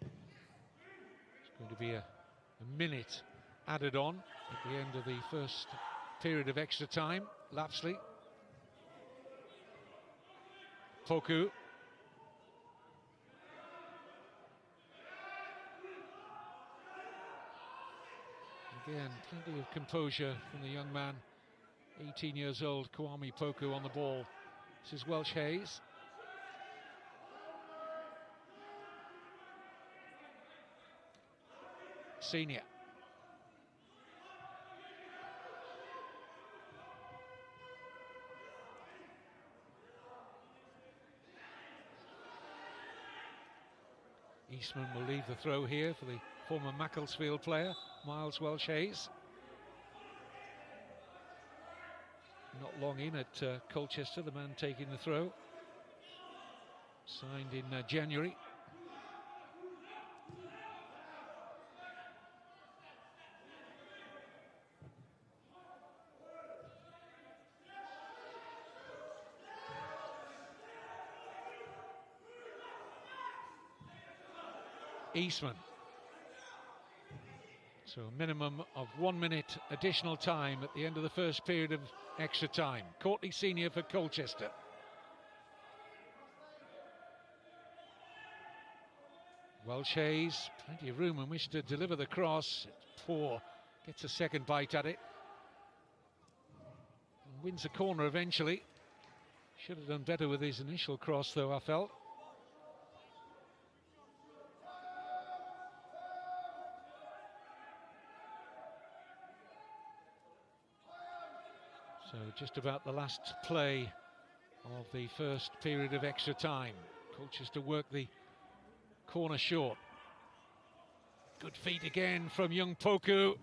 [SPEAKER 2] It's going to be a minute added on at the end of the first period of extra time. Lapslie. Poku. Again, plenty of composure from the young man, 18 years old, Kwame Poku on the ball. This is Welch-Hayes. Senior. Eastman will leave the throw here for the former Macclesfield player, Miles Welch-Hayes. Not long in at Colchester, the man taking the throw. Signed in January. Eastman. So a minimum of 1 minute additional time at the end of the first period of extra time. Courtney Senior for Colchester. Welch-Hayes, plenty of room in which to deliver the cross. It's poor, gets a second bite at it. And wins a corner eventually. Should have done better with his initial cross though, I felt. So just about the last play of the first period of extra time. Colchester work the corner short. Good feet again from young Poku.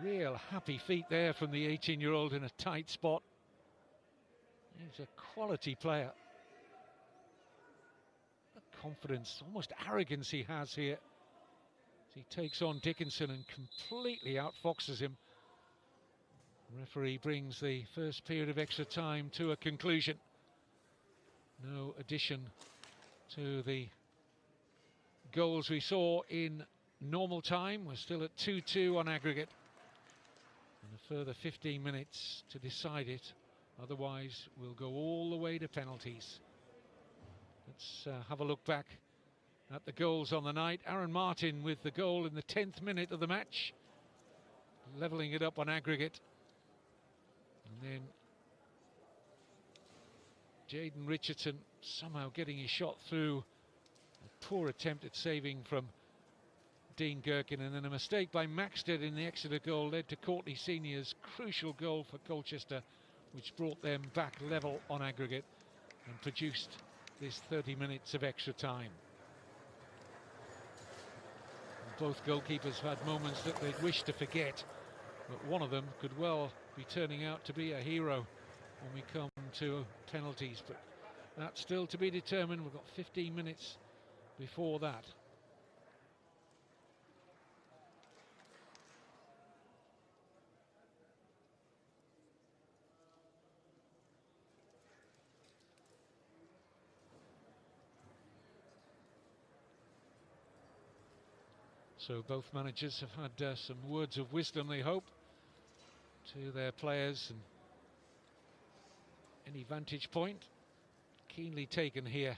[SPEAKER 2] Real happy feet there from the 18-year-old in a tight spot. He's a quality player. The confidence, almost arrogance he has here. He takes on Dickenson and completely outfoxes him. The referee brings the first period of extra time to a conclusion. No addition to the goals we saw in normal time. We're still at 2-2 on aggregate. And a further 15 minutes to decide it. Otherwise, we'll go all the way to penalties. Let's have a look back at the goals on the night. Aaron Martin with the goal in the 10th minute of the match, levelling it up on aggregate. And then Jaden Richardson somehow getting his shot through. A poor attempt at saving from Dean Gherkin, and then a mistake by Maxted in the Exeter goal led to Courtney Senior's crucial goal for Colchester, which brought them back level on aggregate and produced this 30 minutes of extra time. both goalkeepers have had moments that they'd wish to forget, but one of them could well be turning out to be a hero when we come to penalties, but that's still to be determined. We've got 15 minutes before that. So both managers have had some words of wisdom, they hope, to their players, and any vantage point keenly taken here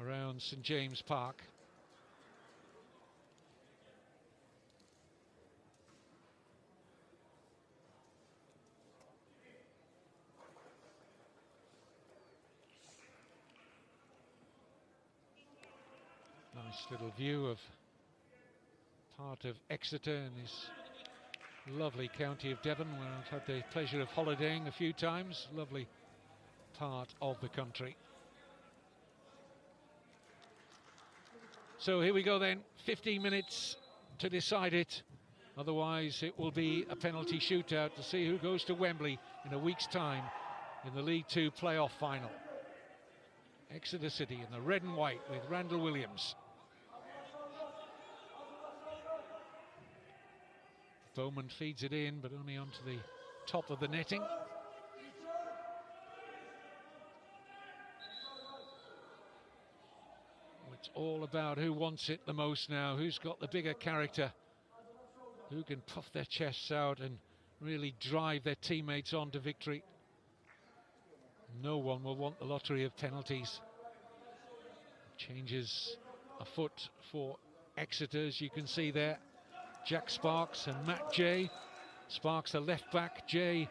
[SPEAKER 2] around St James Park. Nice little view of part of Exeter in this lovely county of Devon, where I've had the pleasure of holidaying a few times. Lovely part of the country. So here we go then, 15 minutes to decide it. Otherwise it will be a penalty shootout to see who goes to Wembley in a week's time in the League Two playoff final. Exeter City in the red and white with Randall Williams. Bowman feeds it in, but only onto the top of the netting. It's all about who wants it the most now, who's got the bigger character, who can puff their chests out and really drive their teammates on to victory. No one will want the lottery of penalties. Changes afoot for Exeter, as you can see there. Jack Sparks and Matt Jay. Sparks a left back, Jay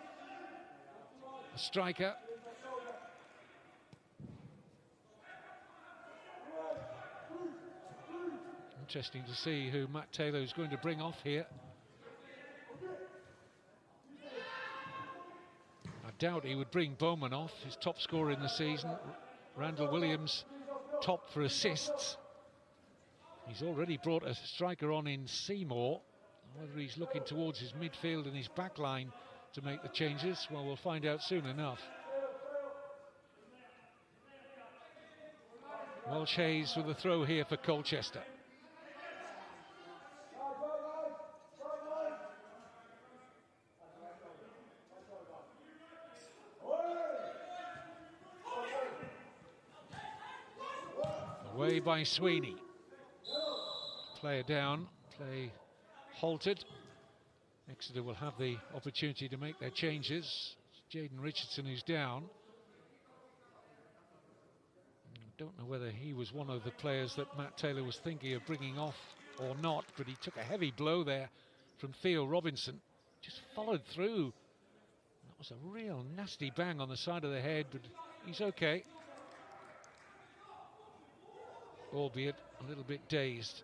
[SPEAKER 2] a striker. Interesting to see who Matt Taylor is going to bring off here. I doubt he would bring Bowman off, his top scorer in the season. Randall Williams top for assists. He's already brought a striker on in Seymour. Whether he's looking towards his midfield and his back line to make the changes, well, we'll find out soon enough. Welch-Hayes with a throw here for Colchester. Away by Sweeney. Player down, play halted. Exeter will have the opportunity to make their changes. It's Jaden Richardson who's down. I don't know whether he was one of the players that Matt Taylor was thinking of bringing off or not, but he took a heavy blow there from Theo Robinson. Just followed through. That was a real nasty bang on the side of the head, but he's okay. Albeit a little bit dazed.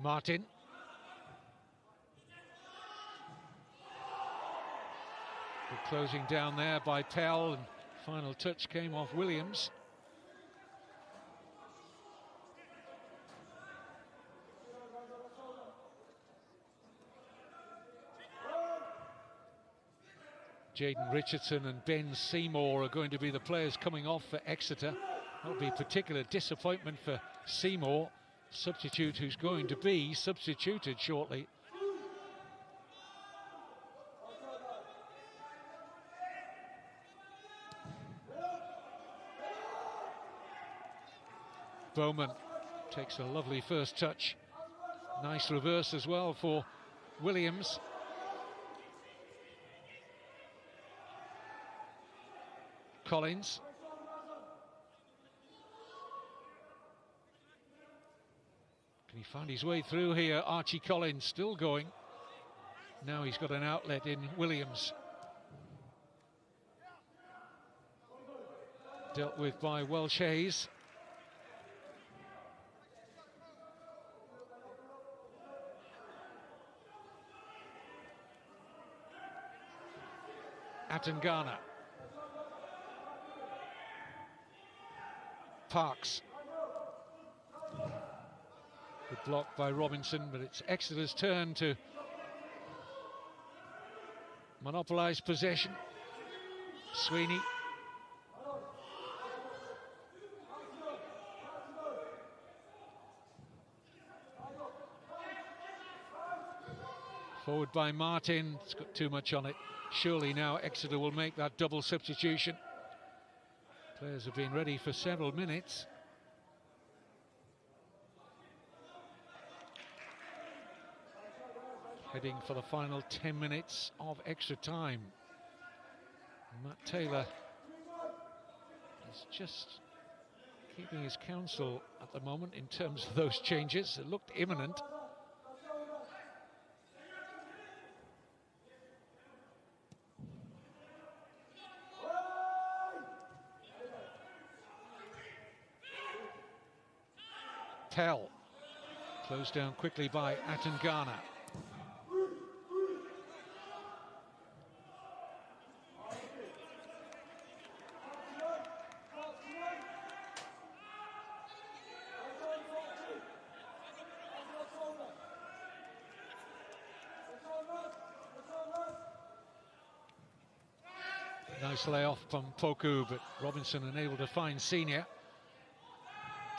[SPEAKER 2] Martin. Good closing down there by Pell, and final touch came off Williams. Jaden Richardson and Ben Seymour are going to be the players coming off for Exeter. That'll be a particular disappointment for Seymour, substitute who's going to be substituted shortly. Bowman takes a lovely first touch. Nice reverse as well for Williams. Collins He found his way through here. Archie Collins still going. Now he's got an outlet in Williams. Dealt with by Welch-Hayes. Atangana. Parks. Good block by Robinson, but it's Exeter's turn to monopolise possession. Sweeney. Forward by Martin. It's got too much on it. Surely now Exeter will make that double substitution. Players have been ready for several minutes. Heading for the final 10 minutes of extra time. Matt Taylor is just keeping his counsel at the moment in terms of those changes. It looked imminent. Tell. Closed down quickly by Atangana. Nice layoff from Poku, but Robinson unable to find Seymour.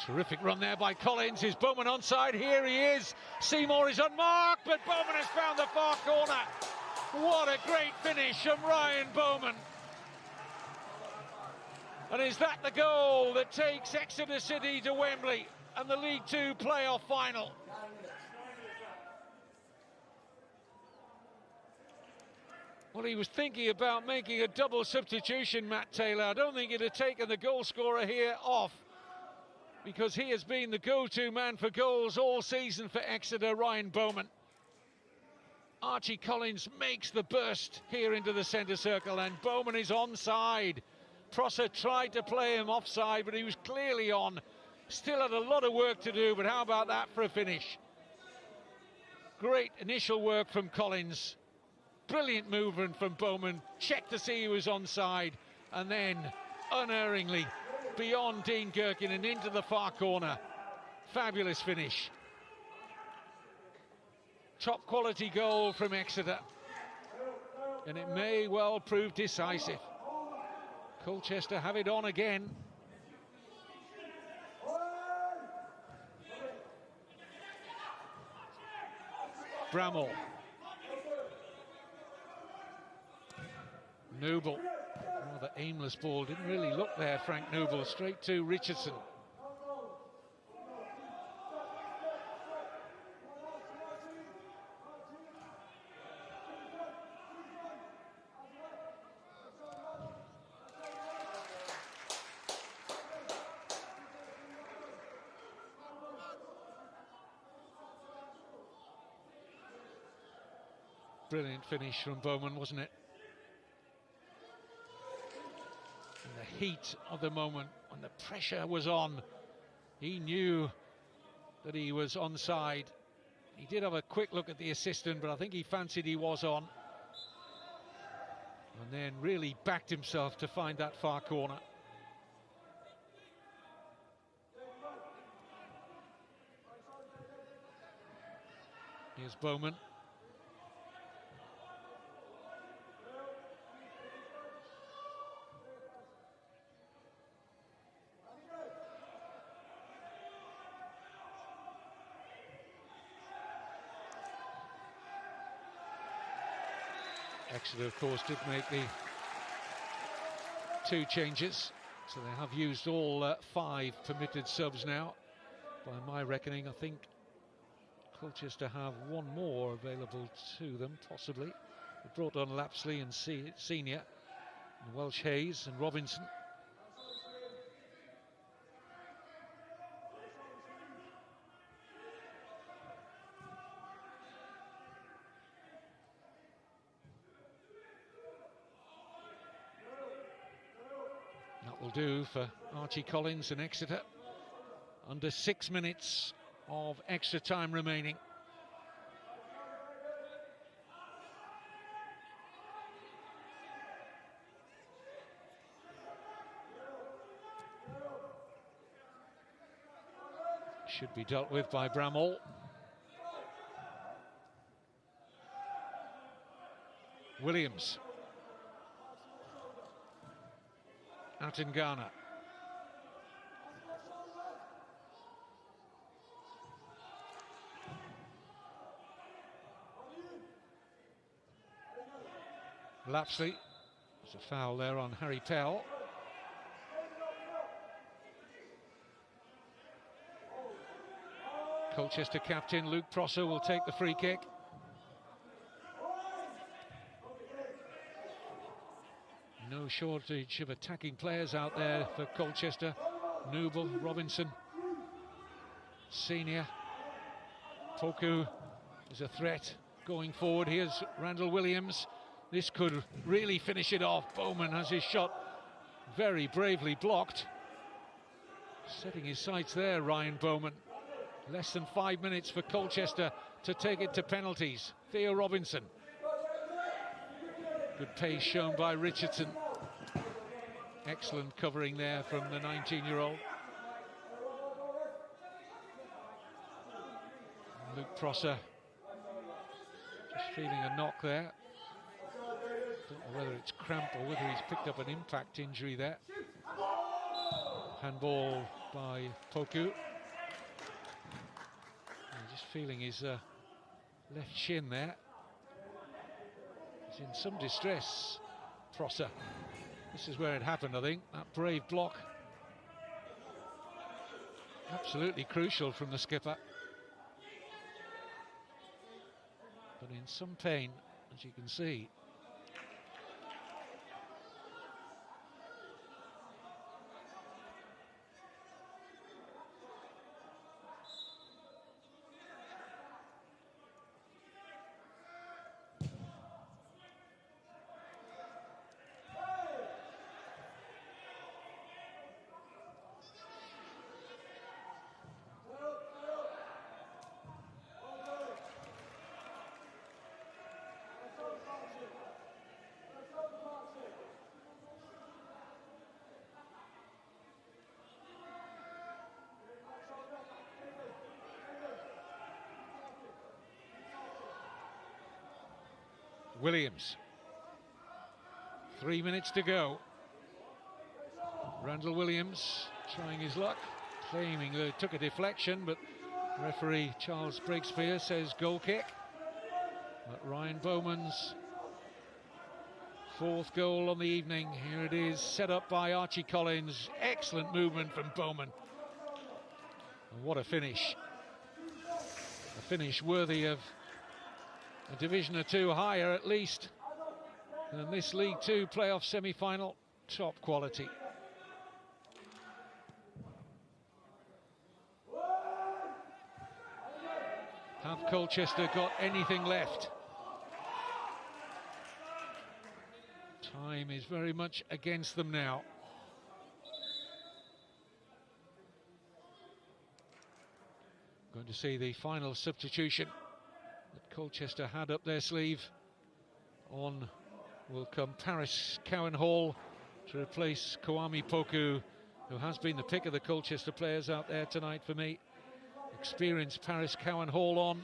[SPEAKER 2] Terrific run there by Collins. Is Bowman onside? Here he is. Seymour is unmarked, but Bowman has found the far corner. What a great finish from Ryan Bowman. And is that the goal that takes Exeter City to Wembley and the League Two playoff final? Well, he was thinking about making a double substitution, Matt Taylor. I don't think he'd have taken the goal scorer here off, because he has been the go-to man for goals all season for Exeter, Ryan Bowman. Archie Collins makes the burst here into the centre circle, and Bowman is onside. Prosser tried to play him offside, but he was clearly on. Still had a lot of work to do, but how about that for a finish? Great initial work from Collins. Brilliant movement from Bowman. Checked to see he was onside, and then unerringly beyond Dean Gherkin and into the far corner. Fabulous finish. Top quality goal from Exeter, and it may well prove decisive. Colchester have it on again. Bramall. Noble. Rather aimless ball, didn't really look there, Frank Noble, straight to Richardson. Brilliant finish from Bowman, wasn't it? In the heat of the moment, when the pressure was on, he knew that he was onside. He did have a quick look at the assistant, but I think he fancied he was on. And then really backed himself to find that far corner. Here's Bowman. Exeter, of course, did make the 2 changes, so they have used all 5 permitted subs now. By my reckoning, I think Colchester have 1 more available to them, possibly. They brought on Lapslie and Senior, and Welch-Hayes and Robinson. That'll do for Archie Collins and Exeter. Under 6 minutes of extra time remaining. Should be dealt with by Bramall. Williams. Atangana. Lapslie. There's a foul there on Harry Pell. Colchester captain Luke Prosser will take the free kick. No shortage of attacking players out there for Colchester. Noble, Robinson, Senior. Poku is a threat going forward. Here's Randall Williams. This could really finish it off. Bowman has his shot very bravely blocked. Setting his sights there, Ryan Bowman. Less than 5 minutes for Colchester to take it to penalties. Theo Robinson. Good pace shown by Richardson. Excellent covering there from the 19-year-old. Luke Prosser just feeling a knock there. Don't know whether it's cramp or whether he's picked up an impact injury there. Handball by Poku. Just feeling his left shin there. He's in some distress, Prosser. This is where it happened, I think. That brave block. Absolutely crucial from the skipper. But in some pain, as you can see. Williams. 3 minutes to go. Randall Williams trying his luck, claiming that it took a deflection, but referee Charles Breakspear says goal kick. But Ryan Bowman's fourth goal on the evening. Here it is, set up by Archie Collins. Excellent movement from Bowman. And what a finish. A finish worthy of a division or two higher at least than this League Two playoff semi-final. Top quality. Have Colchester got anything left? Time is very much against them now. Going to see the final substitution that Colchester had up their sleeve. On will come Paris Cowan-Hall to replace Kwame Poku, who has been the pick of the Colchester players out there tonight for me. Experienced Paris Cowan-Hall on,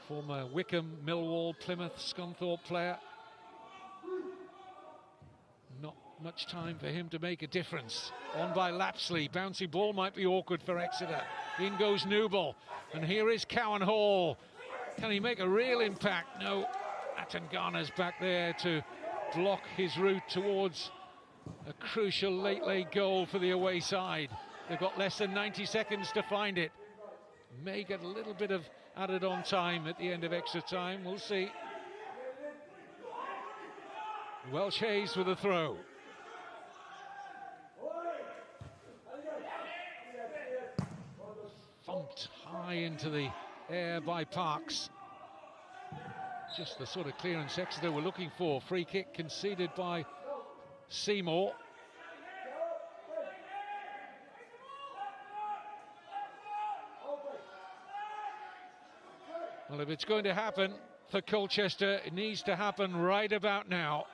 [SPEAKER 2] former Wickham, Millwall, Plymouth, Scunthorpe player. Not much time for him to make a difference. On by Lapslie, bouncy ball might be awkward for Exeter. In goes Noble, and here is Cowan-Hall. Can he make a real impact? No, Atangana's back there to block his route towards a crucial late goal for the away side. They've got less than 90 seconds to find it. May get a little bit of added on time at the end of extra time, we'll see. Welch-Hayes with a throw. Thumped high into the air by Parks. Just the sort of clearance Exeter were looking for. Free kick conceded by Seymour. Well, if it's going to happen for Colchester, it needs to happen right about now.